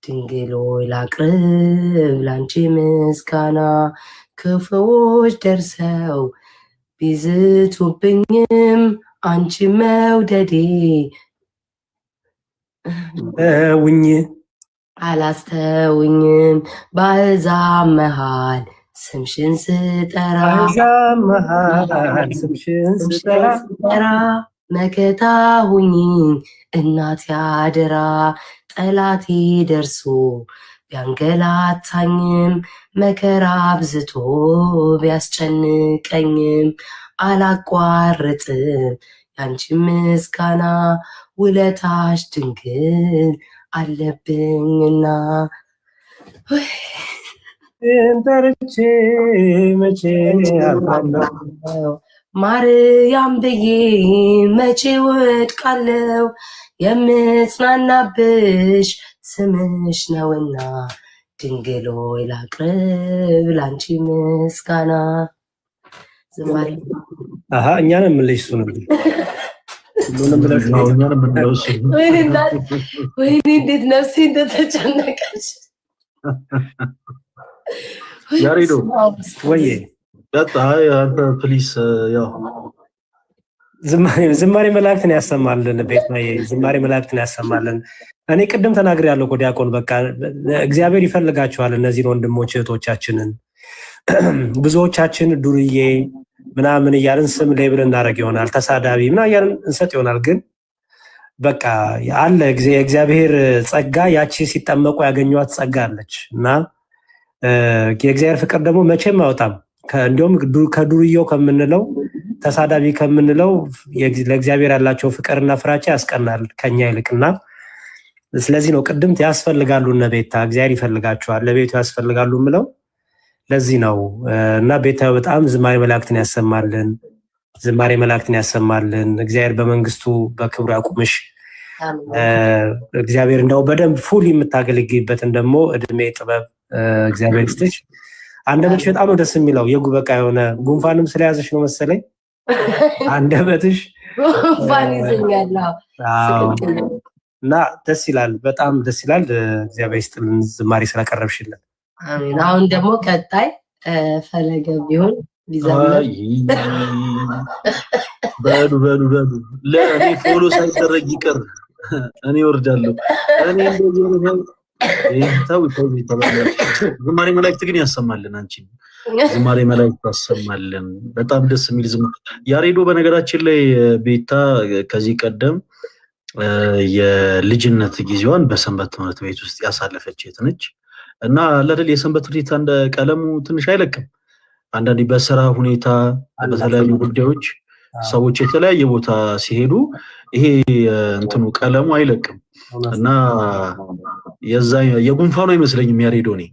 Speaker 1: ድንግል ሆይ ላቅርብ ላንቺ ምስጋና ክፉዎች ደርሰው ቢዝቱብኝም አንቺ መውደዴ
Speaker 4: ውኝ
Speaker 1: አላስተውኝም በአሕዛብ መሃል ስምሽን ስጠራ መከታ ሁኚኝ እናት ያደራ ጠላቴ ደርሶ ቢያንገላታኝም መከራ አብዝቶ ቢያስጨንቀኝም አላቋርጥም ያንቺ ምስጋና ውለታሽ ድንግል አለብኝና
Speaker 4: ጠርቼ መቼ አፍራለሁ
Speaker 1: ማርያም ብዬ መቼ ወድቃለው የምጽናናብሽ ስምሽ ነውና ድንግል ሆይ ላቅርብ ላንቺ ምስጋና ዝማሬ
Speaker 4: እኛንም ልጅ ሱ ሁሉንም ብለሽ
Speaker 2: ነው እኛንም እንደውስ
Speaker 1: ወይኔ እንዴት ነፍሴ እንደተጨነቀች
Speaker 2: ያሬዶ
Speaker 4: ወይ
Speaker 2: አንተ ፕሊስ ያው
Speaker 4: ዝማሬ መላእክትን ያሰማልን ቤት ነው ዝማሬ መላእክትን ያሰማልን። እኔ ቅድም ተናግሬያለሁ እኮ ዲያቆን በቃ እግዚአብሔር ይፈልጋቸዋል እነዚህን ወንድሞች እህቶቻችንን። ብዙዎቻችን ዱርዬ ምናምን እያልን ስም ሌብል እናደርግ ይሆናል ተሳዳቢ ምናምን እያልን እንሰጥ ይሆናል። ግን በቃ አለ የእግዚአብሔር ጸጋ ያቺ ሲጠመቁ ያገኟት ጸጋ አለች እና የእግዚአብሔር ፍቅር ደግሞ መቼም አይወጣም። እንዲሁም ከዱርዬው ከምንለው ተሳዳቢ ከምንለው ለእግዚአብሔር ያላቸው ፍቅርና ፍራቻ ያስቀናል ከኛ ይልቅና ስለዚህ ነው ቅድም ያስፈልጋሉ እነ ቤታ እግዚአብሔር ይፈልጋቸዋል ለቤቱ ያስፈልጋሉ ምለው ለዚህ ነው እና ቤታ በጣም ዝማሬ መላእክትን ያሰማልን ዝማሬ መላእክትን ያሰማልን። እግዚአብሔር በመንግስቱ በክብሩ ያቁምሽ። እግዚአብሔር እንደው በደንብ ፉል የምታገለግይበትን ደግሞ እድሜ ጥበብ እግዚአብሔር ይስጥሽ። አንደበትሽ በጣም ነው ደስ የሚለው የጉበቃ የሆነ ጉንፋንም ስለያዘሽ ነው መሰለኝ አንደበትሽ
Speaker 1: ጉንፋን ይዘኛል
Speaker 4: እና ደስ ይላል በጣም ደስ ይላል። እግዚአብሔር ይስጥልን ዝማሬ ስለቀረብሽልን።
Speaker 1: አሜን። አሁን ደግሞ ቀጣይ ፈለገ ቢሆን ቢዘምር
Speaker 2: በሉ ለእኔ ፎሎ ሳይደረግ ይቀር እኔ ወርዳለሁ እኔ እንደዚህ ነው ታው ዝማሬ መላእክት ግን ያሰማልን። አንቺ ዝማሬ መላእክት ያሰማልን። በጣም ደስ የሚል ያሬዶ በነገራችን ላይ ቤታ ከዚህ ቀደም የልጅነት ጊዜዋን በሰንበት ትምህርት ቤት ውስጥ ያሳለፈች ነች እና ለደል የሰንበት ትምህርት እንደ ቀለሙ ትንሽ አይለቅም። አንዳንዴ በስራ ሁኔታ በተለያዩ ጉዳዮች ሰዎች የተለያየ ቦታ ሲሄዱ ይሄ እንትኑ ቀለሙ አይለቅም እና የዛ የጉንፋኑ አይመስለኝም ያሬዶ ነኝ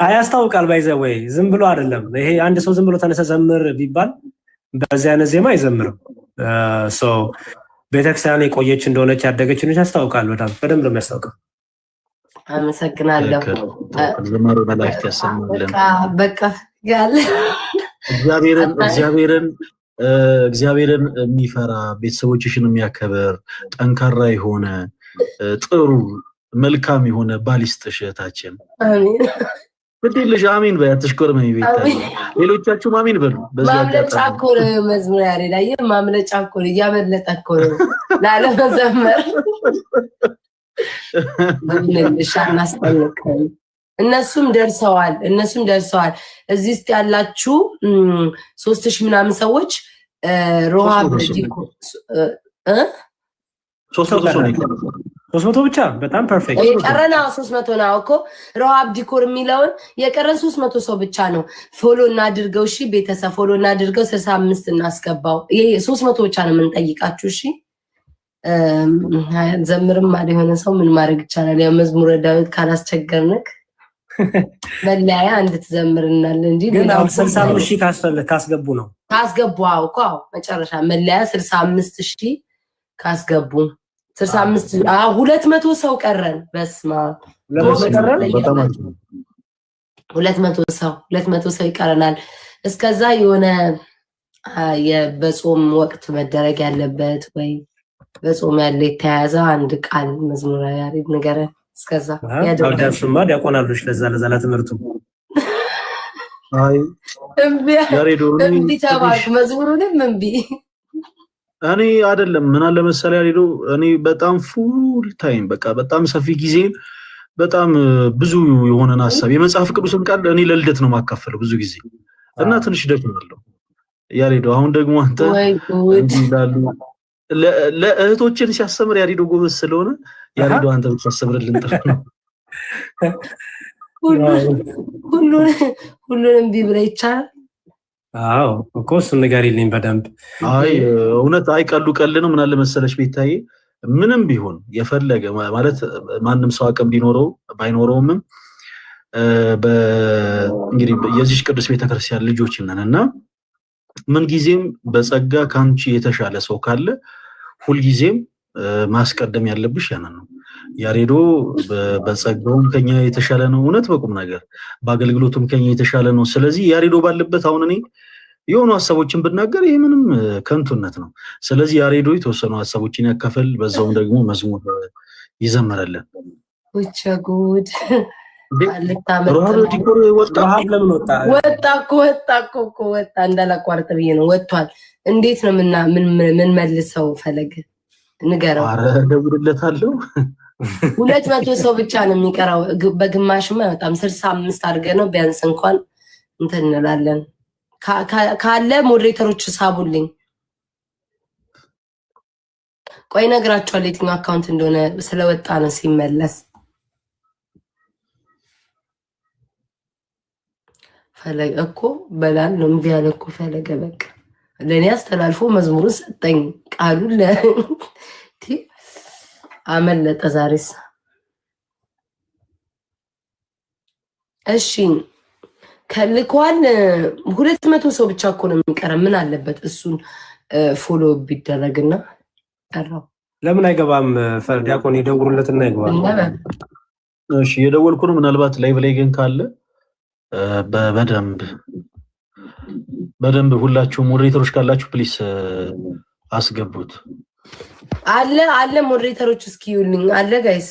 Speaker 4: አያስታውቃል ባይዘወይ ዝም ብሎ አይደለም። ይሄ አንድ ሰው ዝም ብሎ ተነሰ ዘምር ቢባል በዚያ አይነት ዜማ አይዘምርም። ቤተክርስቲያን የቆየች እንደሆነች ያደገች ልጅ ያስታውቃል። በደንብ ነው የሚያስታውቀው።
Speaker 1: አመሰግናለሁ።
Speaker 2: ዝማሬ መላእክት ያሰማልን።
Speaker 1: በቃ ያለ
Speaker 2: እግዚአብሔርን የሚፈራ ቤተሰቦችሽን የሚያከብር ጠንካራ የሆነ ጥሩ መልካም የሆነ ባል ይስጥሽ እህታችን።
Speaker 1: አሜን።
Speaker 2: በድልሽ አሜን በያተሽኮርመኝ ቤታ ሌሎቻችሁም አሜን በሉ።
Speaker 1: ማምለጫ እኮ ነው መዝሙር ያሬዳዬ ማምለጫ እኮ ነው እያመለጠ እኮ ነው ላለመዘመር በልልሻ እናስጠንቀን። እነሱም ደርሰዋል እዚህ ውስጥ ያላችሁ 3000 ምናምን ሰዎች ሮሃብ ዲኮ
Speaker 4: 300 ብቻ በጣም ፐርፌክት
Speaker 1: የቀረና 300 ነው እኮ ሮሃብ ዲኮር የሚለውን የቀረን 300 ሰው ብቻ ነው። ፎሎ እናድርገው እሺ ቤተሰብ ፎሎ እናድርገው 65 እናስገባው። ይሄ 300 ብቻ ነው የምንጠይቃችሁ እሺ። ዘምርም ማለት የሆነ ሰው ምን ማድረግ ይቻላል? ያው መዝሙረ ዳዊት ካላስቸገርንክ መለያ እንድትዘምርናል እንጂ
Speaker 4: ግን 65000 ካስገቡ ነው
Speaker 1: ካስገቡ እኮ መጨረሻ መለያ 65000 ካስገቡ 65 200 ሰው ቀረን። በስማ 200 ሰው ይቀረናል። እስከዛ የሆነ በጾም ወቅት መደረግ ያለበት ወይ በጾም ያለ የተያዘ አንድ ቃል መዝሙር ያሬድ ነገር እስከዛ
Speaker 4: ያደርሱማ ዲያቆናሎች ለዛ ለትምህርቱ
Speaker 2: አይ ያሬዶ
Speaker 1: እምቢ ተባልኩ። መዝሙሩንም እምቢ
Speaker 2: እኔ አይደለም ምን አለ መሰለኝ ያሬዶ እኔ በጣም ፉል ታይም በቃ በጣም ሰፊ ጊዜ በጣም ብዙ የሆነን ሐሳብ የመጽሐፍ ቅዱስን ቃል እኔ ለልደት ነው ማካፈለው ብዙ ጊዜ እና ትንሽ ደክሞኛል ያሬዶ። አሁን ደግሞ አንተ እንዲላሉ ለእህቶችን ሲያስተምር ያሬዶ ጎበዝ ስለሆነ ያሬዶ አንተ ብታስተምርልን ጥሩ ነው።
Speaker 1: ሁሉንም ቢብለ ይቻላል።
Speaker 4: አዎ እኮ እሱን ንገሪልኝ በደንብ።
Speaker 2: አይ እውነት አይቀሉ ቀል ነው ምን አለ መሰለሽ ቤታዬ ምንም ቢሆን የፈለገ ማለት ማንም ሰው አቅም ቢኖረው ባይኖረውም እንግዲህ የዚህ ቅዱስ ቤተክርስቲያን ልጆች ነንና ምን ጊዜም በጸጋ ካንቺ የተሻለ ሰው ካለ ሁሉ ጊዜም ማስቀደም ያለብሽ ያንን ነው። ያሬዶ በጸጋውም ከኛ የተሻለ ነው እውነት በቁም ነገር በአገልግሎቱም ከኛ የተሻለ ነው። ስለዚህ ያሬዶ ባለበት አሁን እኔ የሆኑ ሀሳቦችን ብናገር ይሄ ምንም ከንቱነት ነው። ስለዚህ ያሬዶ የተወሰኑ ሀሳቦችን ያካፈል፣ በዛውም ደግሞ መዝሙር ይዘመራለን።
Speaker 1: ውቸ ጉድ
Speaker 2: ሮሃብ ዲኮር ወጣ
Speaker 1: እንዳላቋርጥ ብዬ ነው። ወጥቷል። እንዴት ነው ምን መልሰው ፈለገ ንገረው።
Speaker 2: ኧረ እደውልለታለሁ።
Speaker 1: 200 ሰው ብቻ ነው የሚቀረው። በግማሽማ በጣም 65 አድርገን ነው ቢያንስ እንኳን እንትን እንላለን። ካለ ሞዴሬተሮች ሳቡልኝ። ቆይ ነግራቸዋለሁ የትኛው አካውንት እንደሆነ ስለወጣ ነው ሲመለስ። ፈለገ እኮ በላል ነው እምቢ አለ እኮ ፈለገ። በቃ ለእኔ አስተላልፎ መዝሙሩን ሰጠኝ ቃሉን አመለጠ ዛሬስ። እሺ ከልኳን 200 ሰው ብቻ እኮ ነው የሚቀረ። ምን አለበት እሱን ፎሎ ቢደረግና ቀረው።
Speaker 4: ለምን አይገባም? ዲያቆን ይደውሩለትና ይገባል።
Speaker 2: እሺ የደወልኩ ነው። ምናልባት ላይቭ ላይ ግን ካለ በደንብ ሁላችሁም ሞዴሬተሮች ካላችሁ ፕሊስ አስገቡት።
Speaker 1: አለ ሞዴሬተሮች እስኪዩልኝ አለ ጋይስ።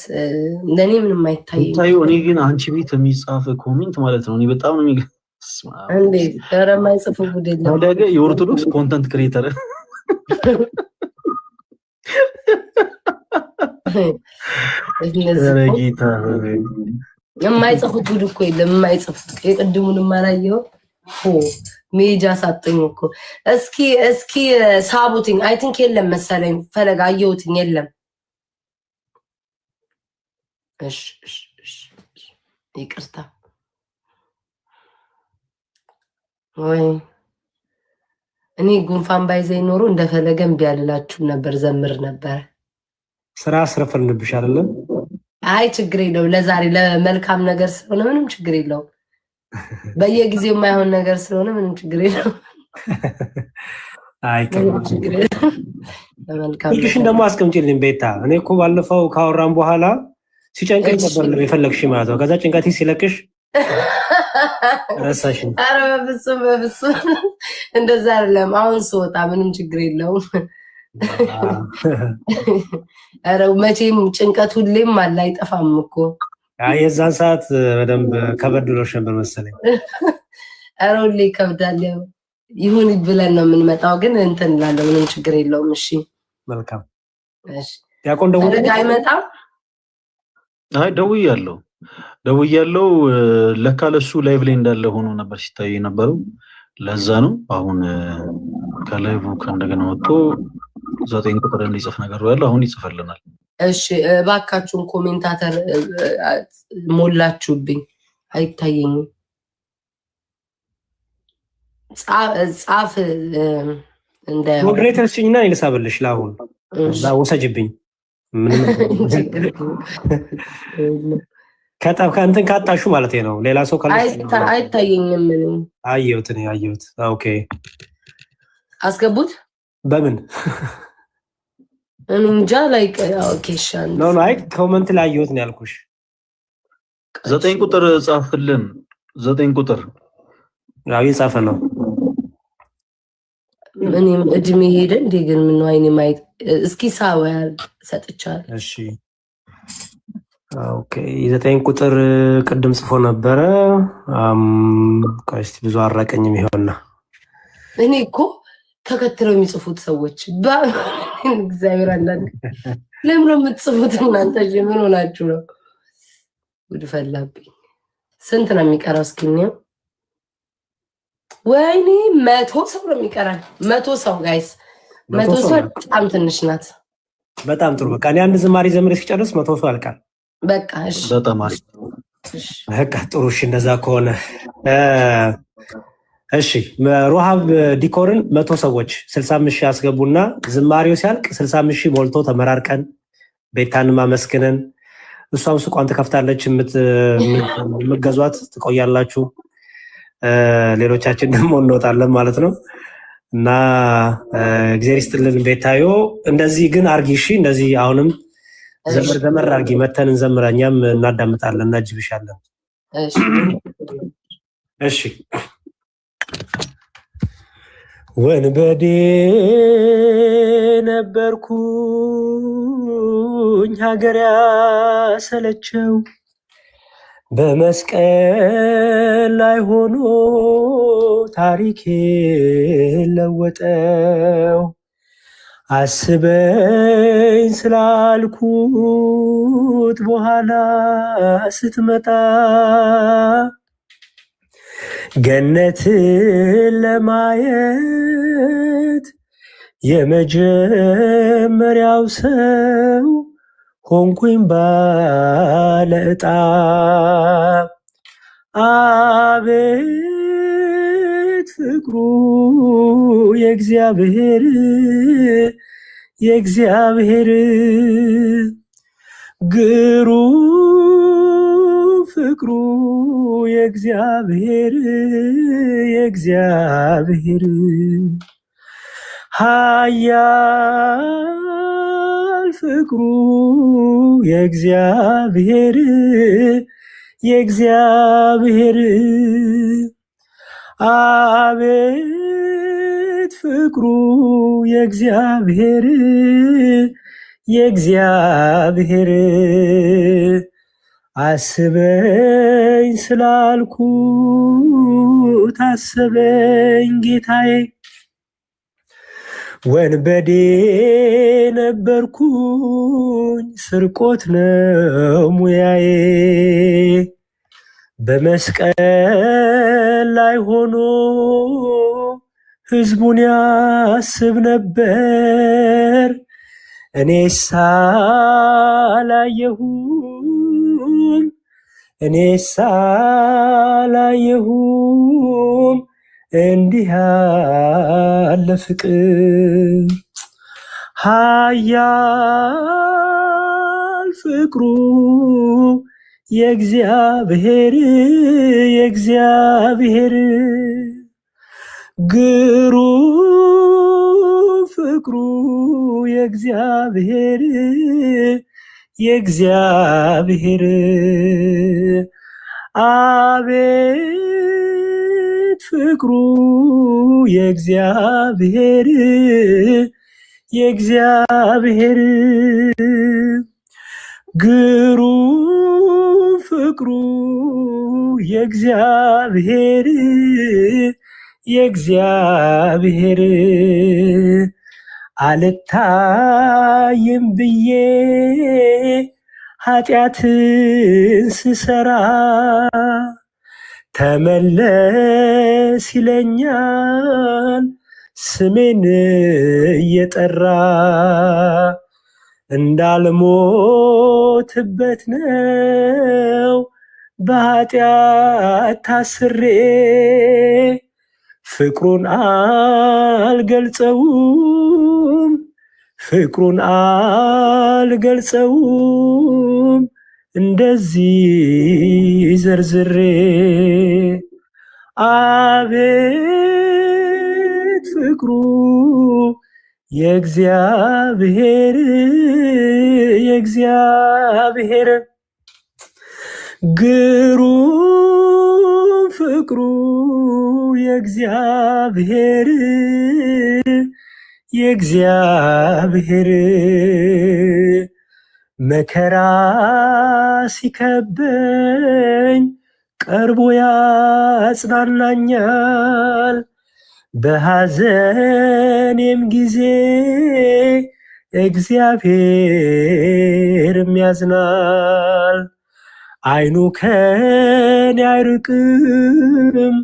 Speaker 1: ለኔ ምንም አይታየኝ።
Speaker 2: እኔ ግን አንቺ ቤት የሚጻፍ ኮሜንት ማለት ነው እኔ በጣም ነው
Speaker 1: እንዴ ተረማይጽፉ ጉድ የለም።
Speaker 2: ወደገ የኦርቶዶክስ ኮንተንት ክሬተር ጌታ
Speaker 1: የማይጽፉት ጉድ እኮ የለም። የማይጽፉት የቅድሙንም አላየው ሜጃ ሳጠኝ እኮ። እስኪ ሳቡትኝ። አይ ቲንክ የለም መሰለኝ ፈለጋ አየሁትኝ የለም። እሺ ይቅርታ ወይ እኔ ጉንፋን ባይዘኝ ኖሮ እንደፈለገ እምቢ አልላችሁም ነበር፣ ዘምር ነበር።
Speaker 4: ስራ አስረፈልንብሽ አይደለም?
Speaker 1: አይ ችግር የለውም። ለዛሬ ለመልካም ነገር ስለሆነ ምንም ችግር የለውም። በየጊዜው የማይሆን ነገር ስለሆነ ምንም ችግር የለውም።
Speaker 4: አይ ችግር የለውም። ስልክሽን ደግሞ አስቀምጪልኝ ቤታ። እኔ እኮ ባለፈው ካወራን በኋላ ሲጨንቀኝ ነበር የፈለግሽ ማለት ነው። ከዛ ጭንቀቴ ሲለቅሽ ረሳሽኝ።
Speaker 1: ኧረ በፍጹም እንደዛ አይደለም። አሁን ስወጣ ምንም ችግር የለውም። ኧረ መቼም ጭንቀት ሁሌም አለ አይጠፋም እኮ።
Speaker 4: የዛን ሰዓት በደንብ ከበድ ብሎሽ ነበር መሰለኝ።
Speaker 1: ኧረ ሁሌ ይከብዳል። ይሁን ብለን ነው የምንመጣው፣ ግን እንትን እላለሁ። ምንም ችግር የለውም። እሺ
Speaker 4: መልካም። ዲያቆን ደውል
Speaker 1: አይመጣም።
Speaker 2: አይ ደውያለሁ። ለካ ለሱ ላይቭ ላይ እንዳለ ሆኖ ነበር ሲታይ የነበረው። ለዛ ነው አሁን ከላይቭ ከእንደገና ወጥቶ 9 ቁጥር እንዲጽፍ ነገር ያለው አሁን ይጽፈልናል። እሺ
Speaker 1: እባካችሁን ኮሜንታተር ሞላችሁብኝ፣ አይታየኝም። ጻፍ እንደ
Speaker 4: ሞዴሬተር ሲኝና ይልሳብልሽ ለአሁን እዛ ወሰጅብኝ። ከእንትን ካጣሹ ማለት ነው። ሌላ ሰው
Speaker 1: አይታየኝም።
Speaker 4: አየሁት። ኦኬ
Speaker 1: አስገቡት።
Speaker 4: በምን
Speaker 1: እንጃ ላይ ኦኬሽን
Speaker 4: ኖ አይ ኮመንት ላይ አየሁት ነው ያልኩሽ።
Speaker 2: 9 ቁጥር ጻፍልን። 9 ቁጥር
Speaker 4: ያው የጻፈ ነው።
Speaker 1: እኔም እድሜ ሄደ እንዴ? ግን ምን ነው አይኔ ማየት እስኪ ሳወር ሰጥቻለሁ።
Speaker 4: እሺ ኦኬ 9 ቁጥር ቅድም ጽፎ ነበረ። እስኪ ብዙ አራቀኝም ይሆንና
Speaker 1: እኔ እኮ ተከትለው የሚጽፉት ሰዎች እግዚአብሔር አንዳንድ ለምን ነው የምትጽፉት እናንተ? ምን ሆናችሁ ነው? ጉድ ፈላብኝ። ስንት ነው የሚቀረው? እስኪ ነው ወይኔ 100 ሰው ነው የሚቀረን። 100 ሰው ጋይስ፣ 100 ሰው በጣም ትንሽ ናት።
Speaker 4: በጣም ጥሩ። በቃ እኔ አንድ ዝማሬ ዘምሬ ሲጨርስ 100 ሰው አልቃል።
Speaker 1: በቃ እሺ፣
Speaker 2: በጣም አሪፍ።
Speaker 4: በቃ ጥሩ። እሺ እንደዛ ከሆነ እሺ ሮሃብ ዲኮርን 100 ሰዎች 65 ሺህ አስገቡና ዝማሬው ሲያልቅ 65 ሺህ ሞልቶ ተመራርቀን ቤታንም አመስግነን እሷም ሱቋን ትከፍታለች። የምትገዟት ትቆያላችሁ። ሌሎቻችን ደግሞ እንወጣለን ማለት ነው። እና እግዚአብሔር ይስጥልን ቤታዮ። እንደዚህ ግን አርጊ እሺ። እንደዚህ አሁንም ዘመር አርጊ። መተን እንዘምራ፣ እኛም እናዳምጣለን፣ እናጅብሻለን። እሺ ወንበዴ ነበርኩኝ ሀገር ያሰለቸው በመስቀል ላይ ሆኖ ታሪኬ ለወጠው። አስበኝ ስላልኩት በኋላ ስትመጣ ገነትን ለማየት የመጀመሪያው ሰው ሆንኩኝ ባለዕጣ። አቤት ፍቅሩ የእግዚአብሔር ግሩም ፍቅሩ የእግዚአብሔር ኃያል ፍቅሩ የእግዚአብሔር አቤት ፍቅሩ የእግዚአብሔር አስበኝ ስላልኩት አሰበኝ ጌታዬ። ወንበዴ ነበርኩኝ ስርቆት ነው ሙያዬ በመስቀል ላይ ሆኖ ሕዝቡን ያስብ ነበር። እኔሳ አላየሁም እንዲህ ያለ ፍቅር። ኃያል ፍቅሩ የእግዚአብሔር ግሩም ፍቅሩ የእግዚአብሔር አቤት ፍቅሩ የእግዚአብሔር ግሩም ፍቅሩ የእግዚአብሔር አልታይም ብዬ ኃጢአትን ስሰራ ተመለስ ይለኛል ስሜን እየጠራ። እንዳልሞትበት ነው በኃጢአት ታስሬ ፍቅሩን አልገልጸውም እንደዚህ ዘርዝሬ። አቤት ፍቅሩ የእግዚአብሔር ግሩም ፍቅሩ የእግዚአብሔር መከራ ሲከበኝ ቀርቦ ያጽናናኛል። በሐዘኔም ጊዜ እግዚአብሔርም ያዝናል። ዓይኑ ከኔ አይርቅም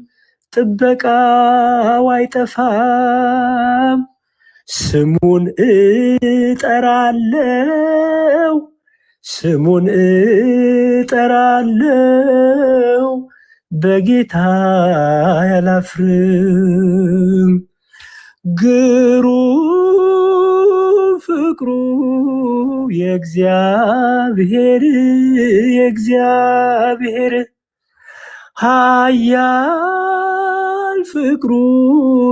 Speaker 4: ጥበቃው አይጠፋም። ስሙን እጠራለው በጌታ ያላፍርም። ግሩም ፍቅሩ የእግዚአብሔር ኃያል ፍቅሩ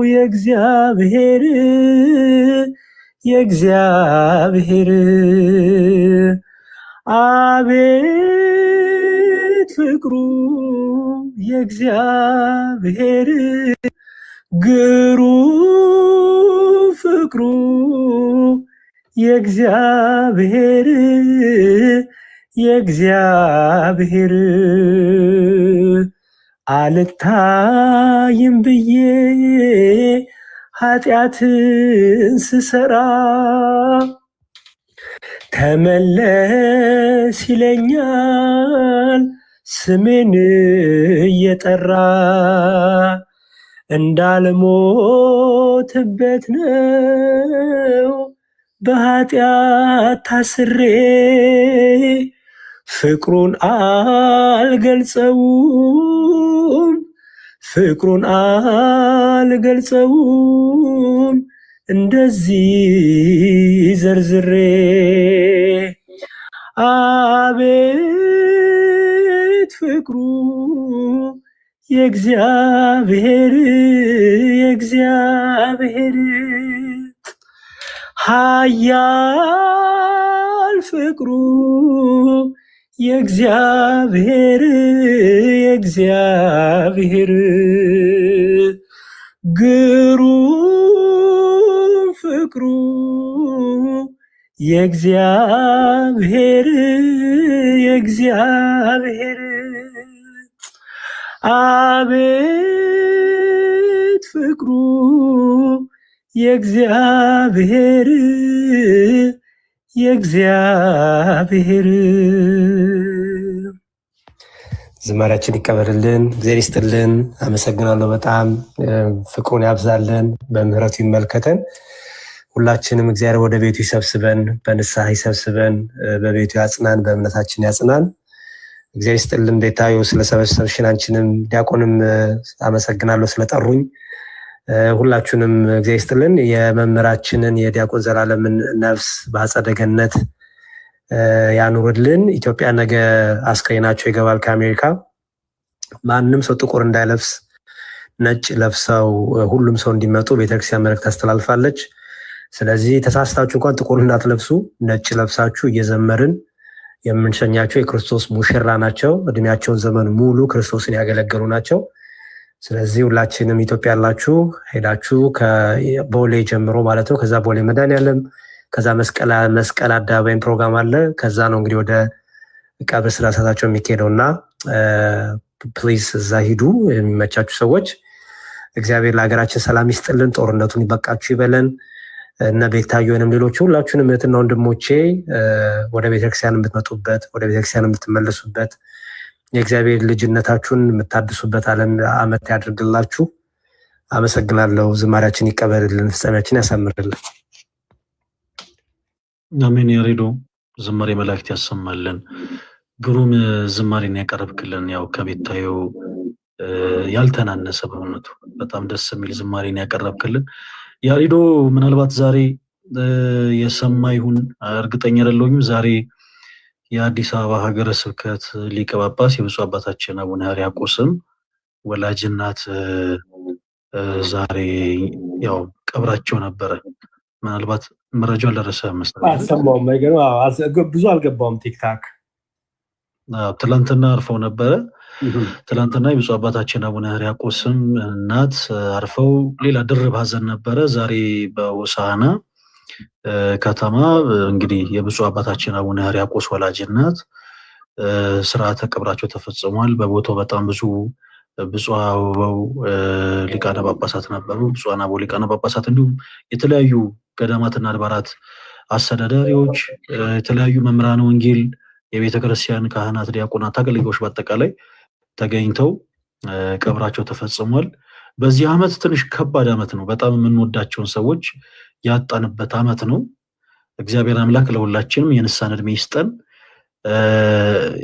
Speaker 4: የእግዚአብሔር አቤት ፍቅሩ የእግዚአብሔር ግሩም ፍቅሩ የእግዚአብሔር አልታይም ብዬ ኃጢአትን ስሰራ ተመለስ ይለኛል ስሜን እየጠራ እንዳልሞትበት ነው በኃጢአት ታስሬ ፍቅሩን አልገልጸውም እንደዚህ ዘርዝሬ አቤት ፍቅሩ የእግዚአብሔር ኃያል ፍቅሩ የእግዚአብሔር ግሩም ፍቅሩ የእግዚአብሔር አቤት ፍቅሩ የእግዚአብሔር ዝማሬያችን ይቀበልልን። እግዚአብሔር ይስጥልን። አመሰግናለሁ በጣም ፍቅሩን ያብዛልን፣ በምህረቱ ይመልከተን። ሁላችንም እግዚአብሔር ወደ ቤቱ ይሰብስበን፣ በንስሐ ይሰብስበን፣ በቤቱ ያጽናን፣ በእምነታችን ያጽናን። እግዚአብሔር ይስጥልን። ቤታዮ ስለሰበሰብሽን አንቺንም ዲያቆንም አመሰግናለሁ ስለጠሩኝ። ሁላችሁንም እግዚአብሔር ይስጥልን። የመምህራችንን የዲያቆን ዘላለምን ነፍስ በአጸደ ገነት ያኑርልን። ኢትዮጵያ ነገ አስክሬናቸው ይገባል ከአሜሪካ። ማንም ሰው ጥቁር እንዳይለብስ ነጭ ለብሰው ሁሉም ሰው እንዲመጡ ቤተክርስቲያን መልእክት ታስተላልፋለች። ስለዚህ ተሳስታችሁ እንኳን ጥቁር እንዳትለብሱ ነጭ ለብሳችሁ እየዘመርን የምንሸኛቸው የክርስቶስ ሙሽራ ናቸው። እድሜያቸውን ዘመን ሙሉ ክርስቶስን ያገለገሉ ናቸው። ስለዚህ ሁላችንም ኢትዮጵያ ያላችሁ ሄዳችሁ ከቦሌ ጀምሮ ማለት ነው፣ ከዛ ቦሌ መድኃኔዓለም፣ ከዛ መስቀል አደባባይን ፕሮግራም አለ። ከዛ ነው እንግዲህ ወደ ቀብር ስነስርዓታቸው የሚካሄደው እና ፕሊዝ እዛ ሂዱ የሚመቻችሁ ሰዎች። እግዚአብሔር ለሀገራችን ሰላም ይስጥልን፣ ጦርነቱን ይበቃችሁ ይበለን። እነ ቤታየንም ሌሎች ሁላችሁንም እህትና ወንድሞቼ ወደ ቤተክርስቲያን የምትመጡበት ወደ ቤተክርስቲያን የምትመለሱበት የእግዚአብሔር ልጅነታችሁን የምታድሱበት ዓመት ያድርግላችሁ። አመሰግናለሁ። ዝማሬያችን ይቀበልልን፣ ፍጻሜያችን ያሳምርልን።
Speaker 2: አሜን። ያሬዶ ዝማሬ መላእክት ያሰማልን። ግሩም ዝማሬን ያቀረብክልን ያው ከቤታየው ያልተናነሰ በእውነቱ በጣም ደስ የሚል ዝማሬን ያቀረብክልን ያሬዶ። ምናልባት ዛሬ የሰማ ይሁን እርግጠኛ አይደለሁም። ዛሬ የአዲስ አበባ ሀገረ ስብከት ሊቀ ጳጳስ የብፁዕ አባታችን አቡነ ሕርያቆስም ወላጅ እናት ዛሬ ያው ቀብራቸው ነበረ። ምናልባት መረጃው አልደረሰ መስሎኝ
Speaker 4: አልሰማሁም። ብዙ አልገባውም። ቲክታክ
Speaker 2: ትላንትና አርፈው ነበረ። ትላንትና የብፁዕ አባታችን አቡነ ሕርያቆስም እናት አርፈው ሌላ ድርብ ሀዘን ነበረ። ዛሬ በሆሳዕና ከተማ እንግዲህ የብፁዕ አባታችን አቡነ ሕርያቆስ ወላጅ እናት ስርዓተ ቀብራቸው ተፈጽሟል። በቦታው በጣም ብዙ ብፁዕ አበው ሊቃነ ጳጳሳት ነበሩ። ብፁዓን አበው ሊቃነ ጳጳሳት እንዲሁም የተለያዩ ገዳማትና አድባራት አስተዳዳሪዎች፣ የተለያዩ መምህራነ ወንጌል፣ የቤተ ክርስቲያን ካህናት፣ ዲያቆናት፣ አገልጋዮች በአጠቃላይ ተገኝተው ቀብራቸው ተፈጽሟል። በዚህ ዓመት ትንሽ ከባድ ዓመት ነው። በጣም የምንወዳቸውን ሰዎች ያጣንበት ዓመት ነው። እግዚአብሔር አምላክ ለሁላችንም የንስሐን ዕድሜ ይስጠን።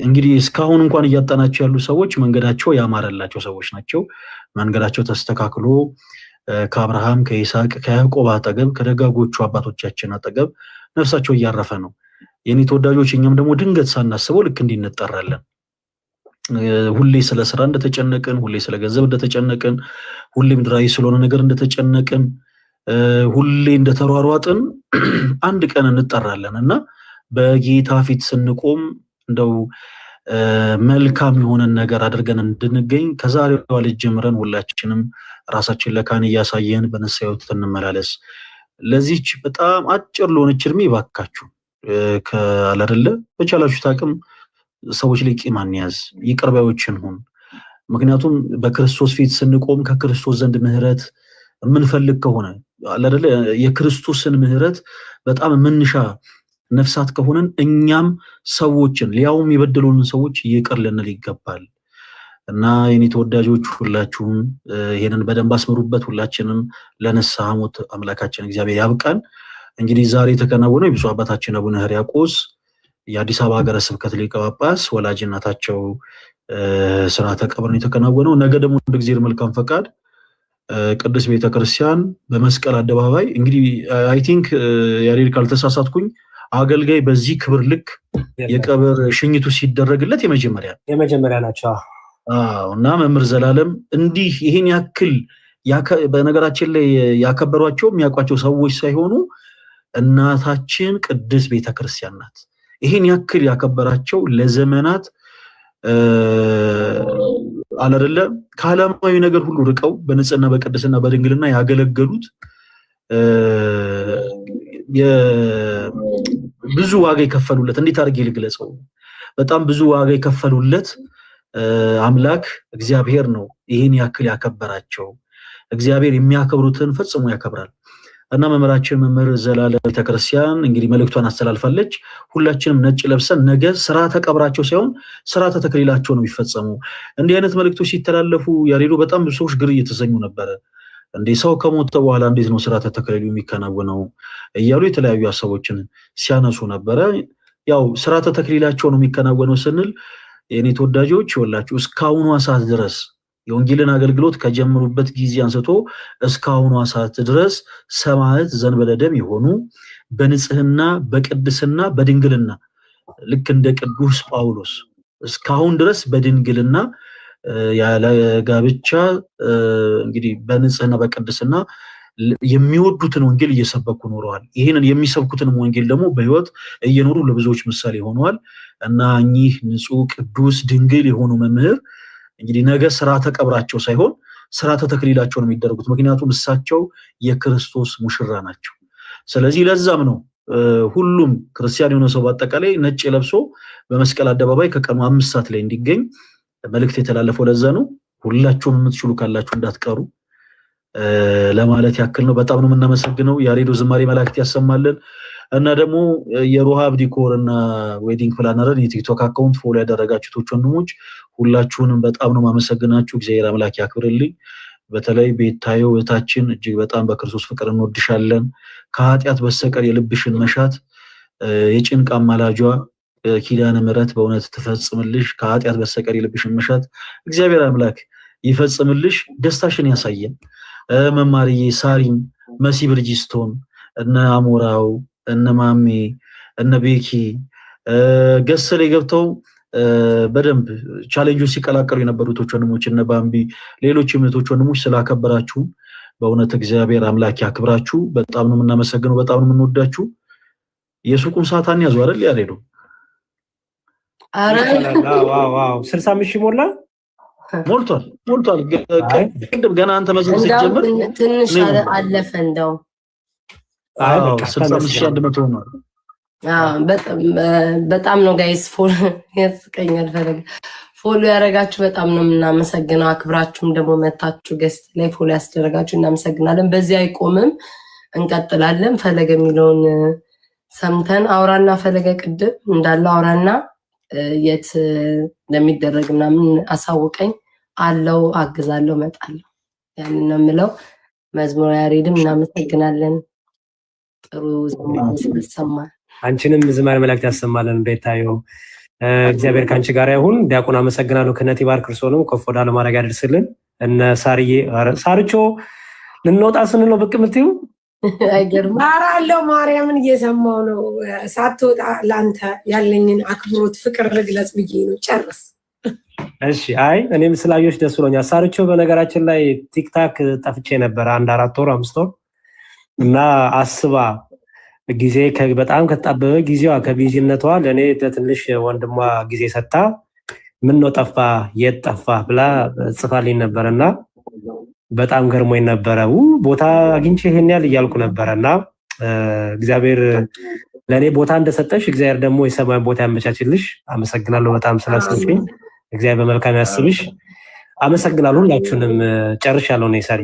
Speaker 2: እንግዲህ እስካሁን እንኳን እያጣናቸው ያሉ ሰዎች መንገዳቸው ያማረላቸው ሰዎች ናቸው። መንገዳቸው ተስተካክሎ ከአብርሃም ከይስሐቅ ከያዕቆብ አጠገብ ከደጋጎቹ አባቶቻችን አጠገብ ነፍሳቸው እያረፈ ነው። የኔ ተወዳጆች፣ እኛም ደግሞ ድንገት ሳናስበው ልክ እንዲነጠራለን። ሁሌ ስለ ስራ እንደተጨነቅን፣ ሁሌ ስለ ገንዘብ እንደተጨነቅን፣ ሁሌ ምድራዊ ስለሆነ ነገር እንደተጨነቅን፣ ሁሌ እንደተሯሯጥን አንድ ቀን እንጠራለን እና በጌታ ፊት ስንቆም እንደው መልካም የሆነን ነገር አድርገን እንድንገኝ ከዛሬዋ ልጅ ጀምረን ሁላችንም ራሳችን ለካህን እያሳየን በንስሐ ሕይወት እንመላለስ። ለዚች በጣም አጭር ለሆነች እድሜ ባካችሁ ካላደለ በቻላችሁት አቅም ሰዎች ላይ ቂም አንያዝ፣ ይቅር ባዮችን ሁን። ምክንያቱም በክርስቶስ ፊት ስንቆም ከክርስቶስ ዘንድ ምህረት የምንፈልግ ከሆነ አላደለ የክርስቶስን ምህረት በጣም የምንሻ ነፍሳት ከሆነን እኛም ሰዎችን ሊያውም የበደሉንን ሰዎች ይቅር ልንል ይገባል። እና የኔ ተወዳጆች ሁላችሁም ይሄንን በደንብ አስምሩበት። ሁላችንም ለንስሐ ሞት አምላካችን እግዚአብሔር ያብቃን። እንግዲህ ዛሬ የተከናወነው የብፁዕ አባታችን አቡነ ሕርያቆስ የአዲስ አበባ ሀገረ ስብከት ሊቀ ጳጳስ ወላጅ እናታቸው ስርዓተ ቀብር ነው የተከናወነው። ነገ ደግሞ እንደ እግዚአብሔር መልካም ፈቃድ ቅድስት ቤተክርስቲያን በመስቀል አደባባይ እንግዲህ አይ ቲንክ ያሬድ ካልተሳሳትኩኝ አገልጋይ በዚህ ክብር ልክ የቀብር ሽኝቱ ሲደረግለት የመጀመሪያ ናቸው። እና መምህር ዘላለም እንዲህ ይሄን ያክል በነገራችን ላይ ያከበሯቸው የሚያውቋቸው ሰዎች ሳይሆኑ እናታችን ቅድስት ቤተክርስቲያን ናት። ይሄን ያክል ያከበራቸው ለዘመናት አላደለ ከዓለማዊ ነገር ሁሉ ርቀው በንጽህና በቅድስና በድንግልና ያገለገሉት ብዙ ዋጋ የከፈሉለት እንዴት አድርጌ ልግለጸው? በጣም ብዙ ዋጋ የከፈሉለት አምላክ እግዚአብሔር ነው ይሄን ያክል ያከበራቸው። እግዚአብሔር የሚያከብሩትን ፈጽሞ ያከብራል። እና መምህራችን መምህር ዘላለም ቤተክርስቲያን እንግዲህ መልእክቷን አስተላልፋለች። ሁላችንም ነጭ ለብሰን ነገ ስርዓተ ቀብራቸው ሳይሆን ስርዓተ ተክሊላቸው ነው የሚፈጸመው። እንዲህ አይነት መልእክቶች ሲተላለፉ ያሬዶ በጣም ብዙ ሰዎች ግር እየተሰኙ ነበረ። እንዴ ሰው ከሞተ በኋላ እንዴት ነው ስርዓተ ተክሊሉ የሚከናወነው እያሉ የተለያዩ ሀሳቦችን ሲያነሱ ነበረ። ያው ስርዓተ ተክሊላቸው ነው የሚከናወነው ስንል የኔ ተወዳጆች ይወላችሁ እስካሁኗ ሰዓት ድረስ የወንጌልን አገልግሎት ከጀመሩበት ጊዜ አንስቶ እስካሁኗ ሰዓት ድረስ ሰማዕት ዘንበለ ደም የሆኑ በንጽህና በቅድስና በድንግልና ልክ እንደ ቅዱስ ጳውሎስ እስካሁን ድረስ በድንግልና ያለ ጋብቻ እንግዲህ በንጽህና በቅድስና የሚወዱትን ወንጌል እየሰበኩ ኖረዋል። ይሄንን የሚሰብኩትን ወንጌል ደግሞ በህይወት እየኖሩ ለብዙዎች ምሳሌ ሆነዋል። እና እኚህ ንጹህ ቅዱስ ድንግል የሆኑ መምህር እንግዲህ ነገ ስርዓተ ቀብራቸው ሳይሆን ስርዓተ ተክሊላቸው ነው የሚደረጉት። ምክንያቱም እሳቸው የክርስቶስ ሙሽራ ናቸው። ስለዚህ ለዛም ነው ሁሉም ክርስቲያን የሆነ ሰው በአጠቃላይ ነጭ ለብሶ በመስቀል አደባባይ ከቀኑ 5 ሰዓት ላይ እንዲገኝ መልእክት የተላለፈው ለዛ ነው። ሁላችሁም የምትችሉ ካላችሁ እንዳትቀሩ ለማለት ያክል ነው። በጣም ነው የምናመሰግነው። ያሬዶ ዝማሬ መላእክት ያሰማልን። እና ደግሞ የሮሃብ ዲኮር እና ዌዲንግ ፕላነርን የቲክቶክ አካውንት ፎሎ ያደረጋችሁት ወንድሞች ሁላችሁንም በጣም ነው ማመሰግናችሁ። እግዚአብሔር አምላክ ያክብርልኝ። በተለይ ቤታዮ እህታችን እጅግ በጣም በክርስቶስ ፍቅር እንወድሻለን። ከኃጢአት በስተቀር የልብሽን መሻት የጭንቅ አማላጇ ኪዳነ ምሕረት በእውነት ትፈጽምልሽ። ከኃጢአት በስተቀር የልብሽን መሻት እግዚአብሔር አምላክ ይፈጽምልሽ። ደስታሽን ያሳየን። መማርዬ፣ ሳሪም፣ መሲ ብርጂስቶን፣ እነ አሞራው፣ እነ ማሜ፣ እነ ቤኪ ገስ ላይ ገብተው በደንብ ቻሌንጁን ሲቀላቀሉ የነበሩት ወንድሞች እነ ባምቢ፣ ሌሎች እህቶች ወንድሞች ስላከበራችሁ በእውነት እግዚአብሔር አምላክ ያክብራችሁ። በጣም ነው የምናመሰግነው። በጣም ነው የምንወዳችሁ። የሱቁን ሰዓት አንያዙ አይደል ያሬዱ?
Speaker 1: አረ
Speaker 4: ዋው 65 ሞላ
Speaker 2: ሞልቷል። ቅድም ገና አንተ መዝሙር ሲጀምር
Speaker 1: ትንሽ አለፈ እንደው
Speaker 2: 65100 ነው።
Speaker 1: በጣም ነው ጋይስ ፎሎ ያስቀኛል። ፎሎ ያደረጋችሁ በጣም ነው የምናመሰግነው። አክብራችሁም ደግሞ መታችሁ ገስት ላይ ፎሎ ያስደረጋችሁ እናመሰግናለን። በዚህ አይቆምም፣ እንቀጥላለን። ፈለገ የሚለውን ሰምተን አውራና ፈለገ ቅድም እንዳለው አውራና የት እንደሚደረግ ምናምን አሳውቀኝ አለው፣ አግዛለሁ፣ መጣለሁ። ያንን ነው የምለው። መዝሙር ያሬድም እናመሰግናለን። ጥሩ ዝማሬ ይሰማል።
Speaker 4: አንቺንም ዝማሬ መላእክት ያሰማልን። ቤታዮ እግዚአብሔር ካንቺ ጋር ይሁን። ዲያቆን አመሰግናለሁ። ክህነት ይባርክ፣ እርሶንም ከፍ ወዳለ ማድረግ ያደርስልን። እነ ሳርዬ ሳርቾ ልንወጣ ስንል ነው ብቅ የምትይው?
Speaker 1: አይገርም።
Speaker 5: አራለው ማርያምን እየሰማው ነው። ሳትወጣ ላንተ ያለኝን አክብሮት ፍቅር ልግለጽ ብዬ ነው። ጨርስ።
Speaker 4: እሺ። አይ እኔም ስላየሁሽ ደስ ብሎኛል። ሳርቾ በነገራችን ላይ ቲክታክ ጠፍቼ ነበር 1-4 ወር 5 ወር እና አስባ ጊዜ በጣም ከተጣበበ ጊዜዋ ከቢዚነቷ ለኔ ትንሽ ወንድሟ ጊዜ ሰጣ ምን ነው ጠፋ የት ጠፋ ብላ ጽፋልኝ ነበርና በጣም ገርሞኝ ነበረ። ቦታ አግኝቼ ይሄን ያህል እያልኩ ነበርና እግዚአብሔር ለኔ ቦታ እንደሰጠሽ እግዚአብሔር ደግሞ የሰማይ ቦታ ያመቻችልሽ። አመሰግናለሁ በጣም ስለሰጠኝ። እግዚአብሔር በመልካም ያስብሽ። አመሰግናለሁ። ሁላችሁንም ጨርሻለሁ ነው ሳሪ።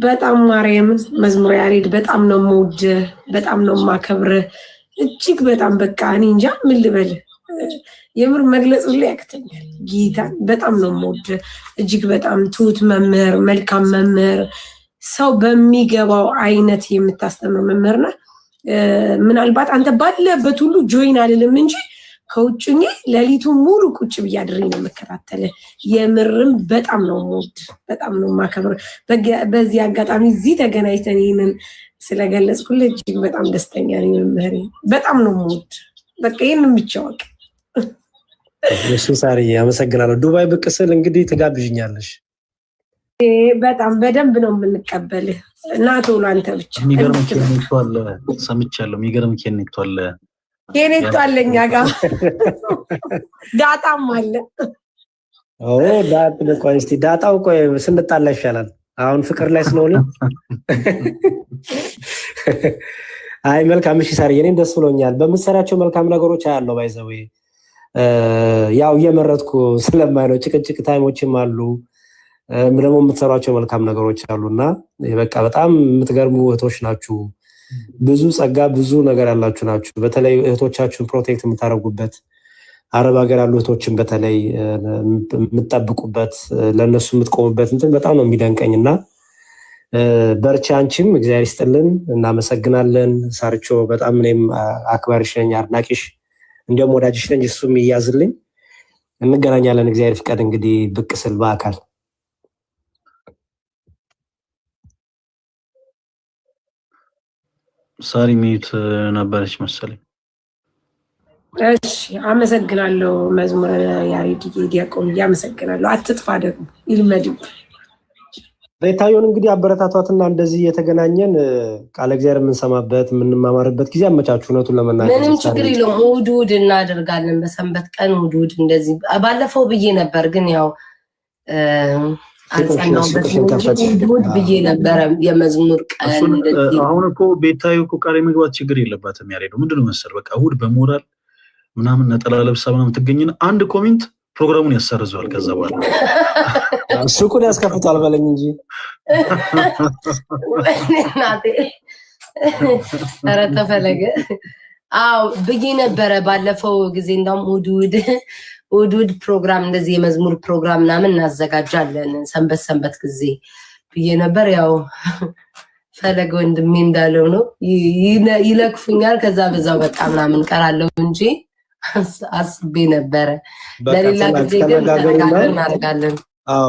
Speaker 5: በጣም ማርያም መዝሙር ያሬድ በጣም ነው የምወድ፣ በጣም ነው የማከብር እጅግ በጣም በቃ እኔ እንጃ ምን ልበል የምር መግለጽ ሁሉ ያቅተኛል። ጌታን በጣም ነው የምወድ እጅግ በጣም ትሁት መምህር፣ መልካም መምህር፣ ሰው በሚገባው አይነት የምታስተምር መምህርና ምናልባት አንተ ባለበት ሁሉ ጆይን አልልም እንጂ ከውጭኝ ሌሊቱ ሙሉ ቁጭ ብዬ አድሬ ነው መከታተል። የምርም በጣም ነው የምወድ፣ በጣም ነው የማከብር። በዚህ አጋጣሚ እዚህ ተገናኝተን ይሄንን ስለገለጽኩልህ እጅግ በጣም ደስተኛ ነኝ መምህሬ። በጣም ነው የምወድ። በቃ ይሄንን ብቻ ወቅ
Speaker 4: እሱ ሳሪ አመሰግናለሁ። ዱባይ ብቅ ስል እንግዲህ ትጋብዥኛለሽ።
Speaker 5: በጣም በደንብ ነው የምንቀበልህ እና ቶሎ አንተ ብቻ
Speaker 2: የሚገርም ኬኔቶ አለ ሰምቻለሁ። የሚገርም ኬኔቶ አለ
Speaker 5: ኬኔቶ አለ እኛ ጋር ዳጣም አለ።
Speaker 4: ቆይ እስኪ ዳጣው ቆይ ስንጣላ ይሻላል። አሁን ፍቅር ላይ ስለሆነ አይ መልካም። እሺ ሳሪ እኔም ደስ ብሎኛል። በምትሰራቸው መልካም ነገሮች አያለው ባይዘው ያው እየመረጥኩ ስለማይ ነው። ጭቅጭቅ ታይሞችም አሉ ደግሞ የምትሰሯቸው መልካም ነገሮች አሉና በቃ በጣም የምትገርሙ እህቶች ናችሁ። ብዙ ጸጋ ብዙ ነገር ያላችሁ ናችሁ። በተለይ እህቶቻችሁን ፕሮቴክት የምታደርጉበት አረብ ሀገር ያሉ እህቶችን በተለይ የምትጠብቁበት ለእነሱ የምትቆሙበት እንትን በጣም ነው የሚደንቀኝና በርቻ። አንቺም እግዚአብሔር ይስጥልን፣ እናመሰግናለን። ሳርቾ በጣም እኔም አክባሪሽ ነኝ፣ አድናቂሽ፣ እንዲሁም ወዳጅሽ ነኝ። እሱም ይያዝልኝ። እንገናኛለን እግዚአብሔር ፍቃድ እንግዲህ ብቅ ስል በአካል
Speaker 2: ሳሪ ሚዩት ነበረች መሰለኝ።
Speaker 5: እሺ አመሰግናለሁ። መዝሙር ያሬድ ዲያቆን አመሰግናለሁ። አትጥፋ ደግሞ ይልመድብ።
Speaker 4: ቤታዮን እንግዲህ አበረታቷትና እንደዚህ የተገናኘን ቃለ እግዚአብሔር የምንሰማበት የምንማማርበት ጊዜ አመቻቹ። እውነቱን ለመናገር
Speaker 1: ምንም ችግር የለውም። እሑድ እናደርጋለን። በሰንበት ቀን እሑድ እንደዚህ ባለፈው ብዬ ነበር፣ ግን ያው አልጸናሁበትም ብዬ ነበረ። የመዝሙር ቀን
Speaker 2: አሁን እኮ ቤታዮ እኮ ቃል የመግባት ችግር የለባትም። ያሬደው ምንድነው መሰል በቃ እሑድ በሞራል ምናምን ነጠላ ለብሳ ምናምን ትገኝና አንድ ኮሜንት ፕሮግራሙን ያሰርዘዋል። ከዛ በኋላ
Speaker 4: ሱቁን ያስከፍቷል በለኝ እንጂ
Speaker 1: እናቴ ኧረ ተፈለገ። አዎ ብዬ ነበረ ባለፈው ጊዜ። እንደውም እሑድ ፕሮግራም እንደዚህ የመዝሙር ፕሮግራም ምናምን እናዘጋጃለን ሰንበት ጊዜ ብዬ ነበር። ያው ፈለገ ወንድሜ እንዳለው ነው ይለክፉኛል። ከዛ በዛው በቃ ምናምን ቀራለሁ እንጂ አስቤ ነበረ። ለሌላ ጊዜ ግን እናደርጋለን።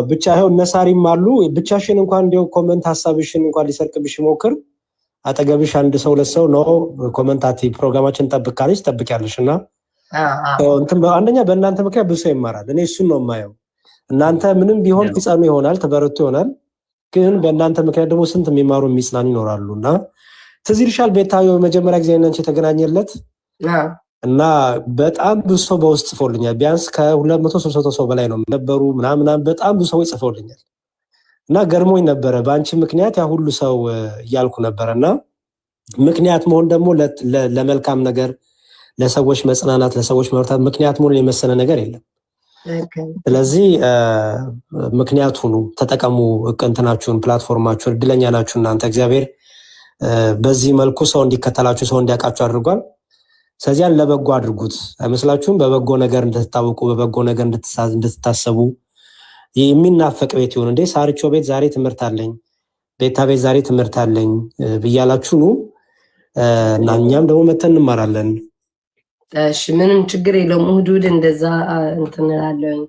Speaker 4: ብቻ ይኸው እነሳሪም አሉ። ብቻሽን እንኳን እንዲያው ኮመንት ሀሳብሽን እንኳን ሊሰርቅብሽ ሞክር። አጠገብሽ አንድ ሰው ለሰው ነው ኮመንታቲ ፕሮግራማችን ጠብቃለች ጠብቂያለሽ እና አንደኛ በእናንተ ምክንያት ብዙ ሰው ይማራል። እኔ እሱን ነው የማየው። እናንተ ምንም ቢሆን ትጸኑ ይሆናል፣ ትበረቱ ይሆናል። ግን በእናንተ ምክንያት ደግሞ ስንት የሚማሩ የሚጽናኑ ይኖራሉ እና ትዝ ይልሻል ቤታዮ መጀመሪያ ጊዜ እናንቺ የተገናኘለት እና በጣም ብዙ ሰው በውስጥ ጽፎልኛል። ቢያንስ ከ200 ሰው በላይ ነው ነበሩ ምናምን በጣም ብዙ ሰዎች ጽፎልኛል እና ገርሞኝ ነበረ። በአንቺ ምክንያት ያ ሁሉ ሰው እያልኩ ነበረና ምክንያት መሆን ደግሞ ለመልካም ነገር፣ ለሰዎች መጽናናት፣ ለሰዎች መርታት ምክንያት መሆን የመሰለ ነገር የለም። ስለዚህ ምክንያት ሁኑ፣ ተጠቀሙ። እንትናችሁን ፕላትፎርማችሁን እድለኛ ናችሁ እናንተ። እግዚአብሔር በዚህ መልኩ ሰው እንዲከተላችሁ ሰው እንዲያውቃችሁ አድርጓል። ስለዚህ ለበጎ አድርጉት አይመስላችሁም? በበጎ ነገር እንድትታወቁ፣ በበጎ ነገር እንድትታሰቡ። የሚናፈቅ ቤት ይሁን እንዴ ሳርቾ ቤት ዛሬ ትምህርት አለኝ፣ ቤታ ቤት ዛሬ ትምህርት አለኝ ብያላችሁ ኑ እና እኛም ደግሞ መተን እንማራለን።
Speaker 1: እሺ ምንም ችግር የለውም። እሑድ እንደዛ እንትን እላለሁኝ።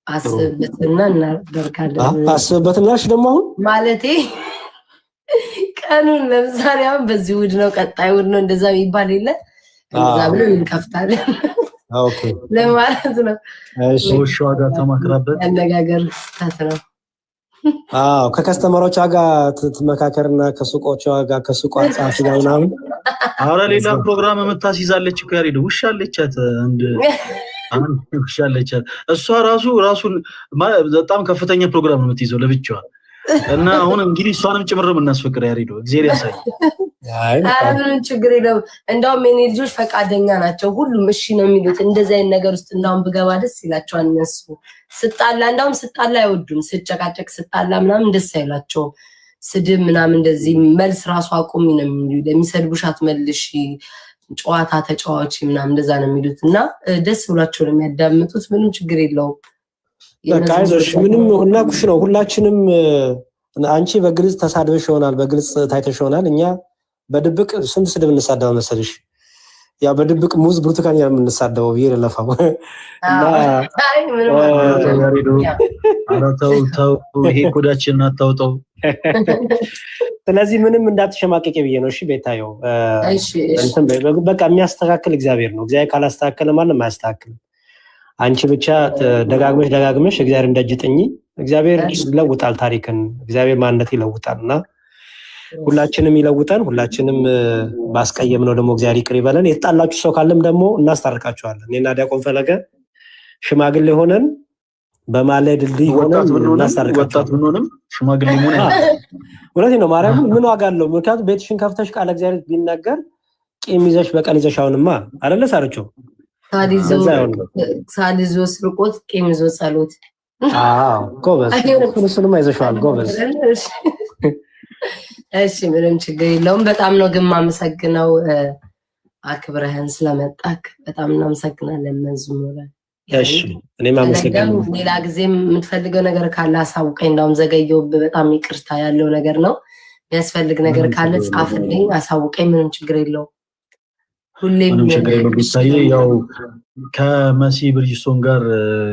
Speaker 1: አስብበትና እናደርጋለን።
Speaker 4: አስብበትና እሺ ደግሞ አሁን
Speaker 1: ማለቴ ቀኑን ለምሳሌ አሁን በዚህ እሑድ ነው ቀጣይ እሑድ ነው እንደዛ የሚባል የለ እንደዛ ብለን እንከፍታለን ለማለት ነው።
Speaker 2: እሺ ዋጋ ተማክራበት
Speaker 1: አነጋገር ስህተት ነው።
Speaker 4: ከከስተመሮቿ ጋር ትመካከርና ከሱቆቿ ጋር ከሱቋ ጻፊ ጋር ምናምን
Speaker 2: አረ ሌላ ፕሮግራም የምታስይዛለች እኮ ያሬድ ውሻ አለቻት። አንድ አንተ ብሻለች እሷ ራሱን በጣም ከፍተኛ ፕሮግራም ነው የምትይዘው ለብቻዋ እና አሁን እንግዲህ እሷንም ጭምር የምናስፈቅድ ያሬዶ እግዚአብሔር ያሳይ።
Speaker 1: ምንም ችግር የለውም። እንደውም የኔ ልጆች ፈቃደኛ ናቸው። ሁሉም እሺ ነው የሚሉት። እንደዚህ አይነት ነገር ውስጥ እንደውም ብገባ ደስ ይላቸዋል። እነሱ እንደውም ስጣላ አይወዱም። ስጨቃጨቅ ስጣላ ምናምን ደስ አይላቸውም። ስድብ ምናምን እንደዚህ መልስ ራሱ አቁሚ ነው የሚሉት። የሚሰድቡሽ አትመልሺ፣ ጨዋታ ተጫዋች ምናምን እንደዛ ነው የሚሉት እና ደስ ብሏቸው ነው የሚያዳምጡት። ምንም ችግር የለውም።
Speaker 4: በቃ አይዞሽ ምንም እናኩሽ ነው ሁላችንም። አንቺ በግልጽ ተሳድበሽ ይሆናል፣ በግልጽ ታይተሽ ይሆናል። እኛ በድብቅ ስንት ስድብ እንሳደበው መሰልሽ? ያ በድብቅ ሙዝ ብርቱካን የምንሳደበው ብዬ ለለፋው እና
Speaker 2: ተው ይሄ ኮዳችንን አታውጣው።
Speaker 4: ስለዚህ ምንም እንዳትሸማቀቂ ብዬ ነው። እሺ ቤታየው በቃ የሚያስተካክል እግዚአብሔር ነው። እግዚአብሔር ካላስተካከለ ማንም አያስተካክልም። አንቺ ብቻ ደጋግመሽ እግዚአብሔር እንደጅ ጥኝ። እግዚአብሔር ይለውጣል ታሪክን፣ እግዚአብሔር ማንነት ይለውጣል እና ሁላችንም ይለውጠን። ሁላችንም ባስቀየም ነው ደግሞ እግዚአብሔር ይቅር ይበለን። የተጣላችሁ ሰው ካለም ደግሞ እናስታርቃችኋለን። እኔና ዲያቆን ፈለገ ሽማግሌ ሆነን በማለድ ድልድይ ሆነን እናስታርቃችኋለን።
Speaker 2: ወጣት ብንሆንም ሽማግሌ ሆነ
Speaker 4: እውነቴን ነው። ማርያም ምን ዋጋ አለው? ምክንያቱም ቤትሽን ከፍተሽ ቃለ እግዚአብሔር ቢነገር ቂም ይዘሽ በቀን ይዘሽ አሁንማ አይደለ ሳርቸው
Speaker 1: ሳልዞ ስርቆት ቂም ይዞ ጸሎት።
Speaker 4: ጎበዝ እሱንም አይዘሽዋል። ጎበዝ
Speaker 1: እሺ ምንም ችግር የለውም። በጣም ነው ግን ማመሰግነው አክብረህን ስለመጣክ በጣም እናመሰግናለን። መዝሙር
Speaker 4: እሺ እኔም አመሰግናለሁ።
Speaker 1: ሌላ ጊዜም የምትፈልገው ነገር ካለ አሳውቀኝ። እንደውም ዘገየሁብህ፣ በጣም ይቅርታ። ያለው ነገር ነው። የሚያስፈልግ ነገር ካለ ጻፍልኝ፣ አሳውቀኝ። ምንም ችግር የለውም። ሁሌም
Speaker 2: ምንም ችግር የለውም። ቢታዬ ያው ከመሲ ብርጅስቶን ጋር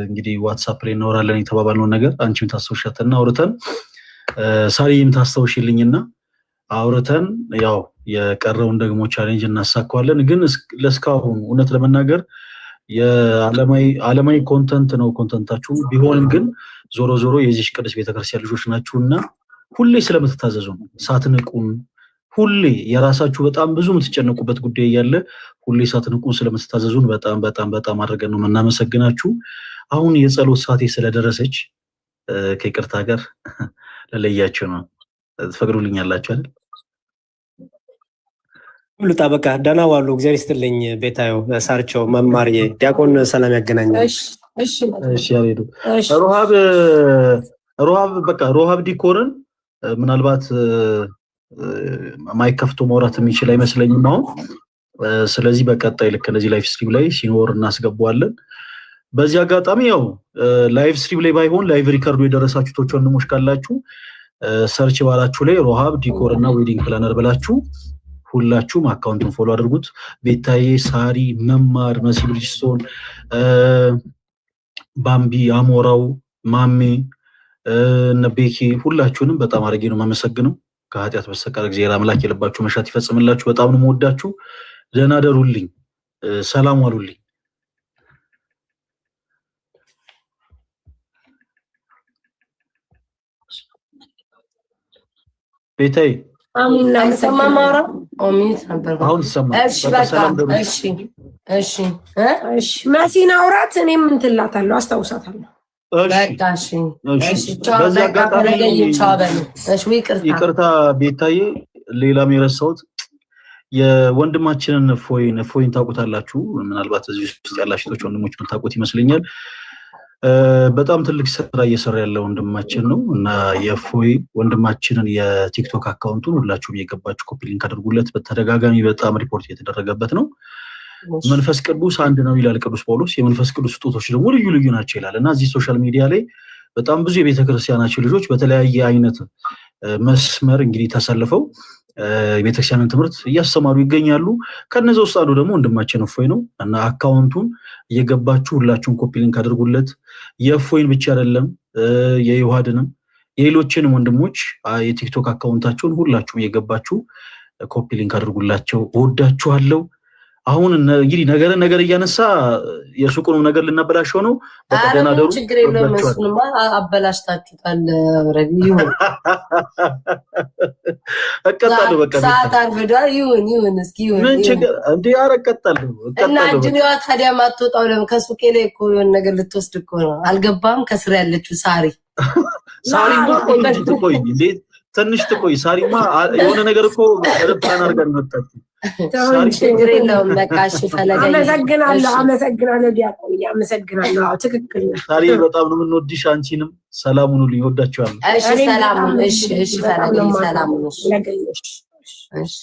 Speaker 2: እንግዲህ ዋትስአፕ ላይ እናወራለን የተባባልነው ነገር አንቺም ታስተውሻትና አውርተን ሳሪም ታስተውሽልኝና አውርተን ያው የቀረውን ደግሞ ቻሌንጅ እናሳካዋለን። ግን ለስካሁን እውነት ለመናገር የዓለማዊ ኮንተንት ነው ኮንተንታችሁ ቢሆንም ግን ዞሮ የዚህ ቅዱስ ቤተክርስቲያን ልጆች ናችሁና ሁሌ ስለምትታዘዙ ነው ሳትንቁን ሁሌ የራሳችሁ በጣም ብዙ የምትጨነቁበት ጉዳይ ያለ ሁሌ ሳትንቁን ስለምትታዘዙን በጣም አድርገን ነው የምናመሰግናችሁ። አሁን የጸሎት ሰዓቴ ስለደረሰች ከይቅርታ ጋር ለለያችሁ ነው። ትፈቅዱልኛላችሁ አይደል?
Speaker 4: ሁሉ በቃ ደህና ዋሉ። እግዚአብሔር ይስጥልኝ። ቤታየው ሳርቸው መማርዬ ዲያቆን ሰላም ያገናኛል።
Speaker 1: እሺ
Speaker 2: ያሬዱ ሮሃብ ዲኮርን ምናልባት ማይከፍቶ ማውራት የሚችል አይመስለኝም አሁን። ስለዚህ በቀጣይ ልክ እንደዚህ ላይቭ ስትሪም ላይ ሲኖር እናስገባዋለን። በዚህ አጋጣሚ ያው ላይቭ ስትሪም ላይ ባይሆን ላይቭ ሪከርዱ የደረሳችሁ ወንድሞች ካላችሁ ሰርች ባላችሁ ላይ ሮሃብ ዲኮር እና ዌዲንግ ፕላነር ብላችሁ ሁላችሁም አካውንቱን ፎሎ አድርጉት። ቤታዬ፣ ሳሪ፣ መማር፣ መሲ ብርጅስቶን፣ ባምቢ፣ አሞራው፣ ማሜ፣ ነቤኪ ሁላችሁንም በጣም አድርጌ ነው የማመሰግነው። ከኃጢአት በስተቀር እግዚአብሔር አምላክ የልባችሁ መሻት ይፈጽምላችሁ። በጣም ነው የምወዳችሁ። ደህና ደሩልኝ። ሰላም ዋሉልኝ። ቤታዬ
Speaker 1: አሁን
Speaker 5: መሲን አውራት። እኔም እንትን እላታለሁ፣ አስታውሳታለሁ።
Speaker 2: ይቅርታ ቤታዬ፣ ሌላም የረሳሁት የወንድማችንን እፎይን ታውቁታላችሁ። ምናልባት እዚህ ውስጥ ያላችሁ ወንድሞች የምታውቁት ይመስለኛል። በጣም ትልቅ ስራ እየሰራ ያለ ወንድማችን ነው እና የእፎይ ወንድማችንን የቲክቶክ አካውንቱን ሁላችሁም እየገባችሁ ኮፒ ሊንክ አድርጉለት። በተደጋጋሚ በጣም ሪፖርት እየተደረገበት ነው። መንፈስ ቅዱስ አንድ ነው ይላል ቅዱስ ጳውሎስ። የመንፈስ ቅዱስ ስጦታዎች ደግሞ ልዩ ልዩ ናቸው ይላል እና እዚህ ሶሻል ሚዲያ ላይ በጣም ብዙ የቤተክርስቲያናችን ልጆች በተለያየ አይነት መስመር እንግዲህ ተሰልፈው የቤተክርስቲያንን ትምህርት እያስተማሩ ይገኛሉ። ከነዚህ ውስጥ አንዱ ደግሞ ወንድማችን እፎይ ነው እና አካውንቱን እየገባችሁ ሁላችሁም ኮፒ ሊንክ አድርጉለት። የእፎይን ብቻ አይደለም የዮሐድንም የሌሎችንም ወንድሞች የቲክቶክ አካውንታቸውን ሁላችሁም እየገባችሁ ኮፒ ሊንክ አድርጉላቸው። እወዳችኋለሁ። አሁን እንግዲህ ነገር እያነሳ የሱቁንም ነገር ልናበላሸው ነው። በቀደና ደሩ
Speaker 1: ችግር የለውም። እሱንማ አበላሽታችሁታል። ረዲ
Speaker 2: እቀጣለሁ በቃ
Speaker 1: ሰዓት አርፍዷል። ይሁን እስኪ ይሁን
Speaker 2: ምን ችግር እንዴ? ኧረ እቀጣለሁ
Speaker 1: እና እጅኒዋ ታዲያ ማትወጣው ለምን? ከሱቄ ላይ እኮ የሆነ ነገር ልትወስድ እኮ ነው። አልገባም? ከስር ያለችው
Speaker 2: ሳሪማ ቆይ እንዴ ትንሽ ትቆይ። ሳሪማ የሆነ ነገር እኮ ርብቃን አድርገን መጣች።
Speaker 1: ችግር የለውም በቃ እሺ። ፈለገ
Speaker 5: አመሰግናለሁ ዲያቆን አመሰግናለሁ። አዎ ትክክል ነው።
Speaker 2: ሳሪ በጣም ነው የምንወድሽ። አንቺንም ሰላሙን ሁሉ ይወዳችኋል።
Speaker 1: እሺ ሰላሙን እሺ ፈለገ ሰላሙን እሺ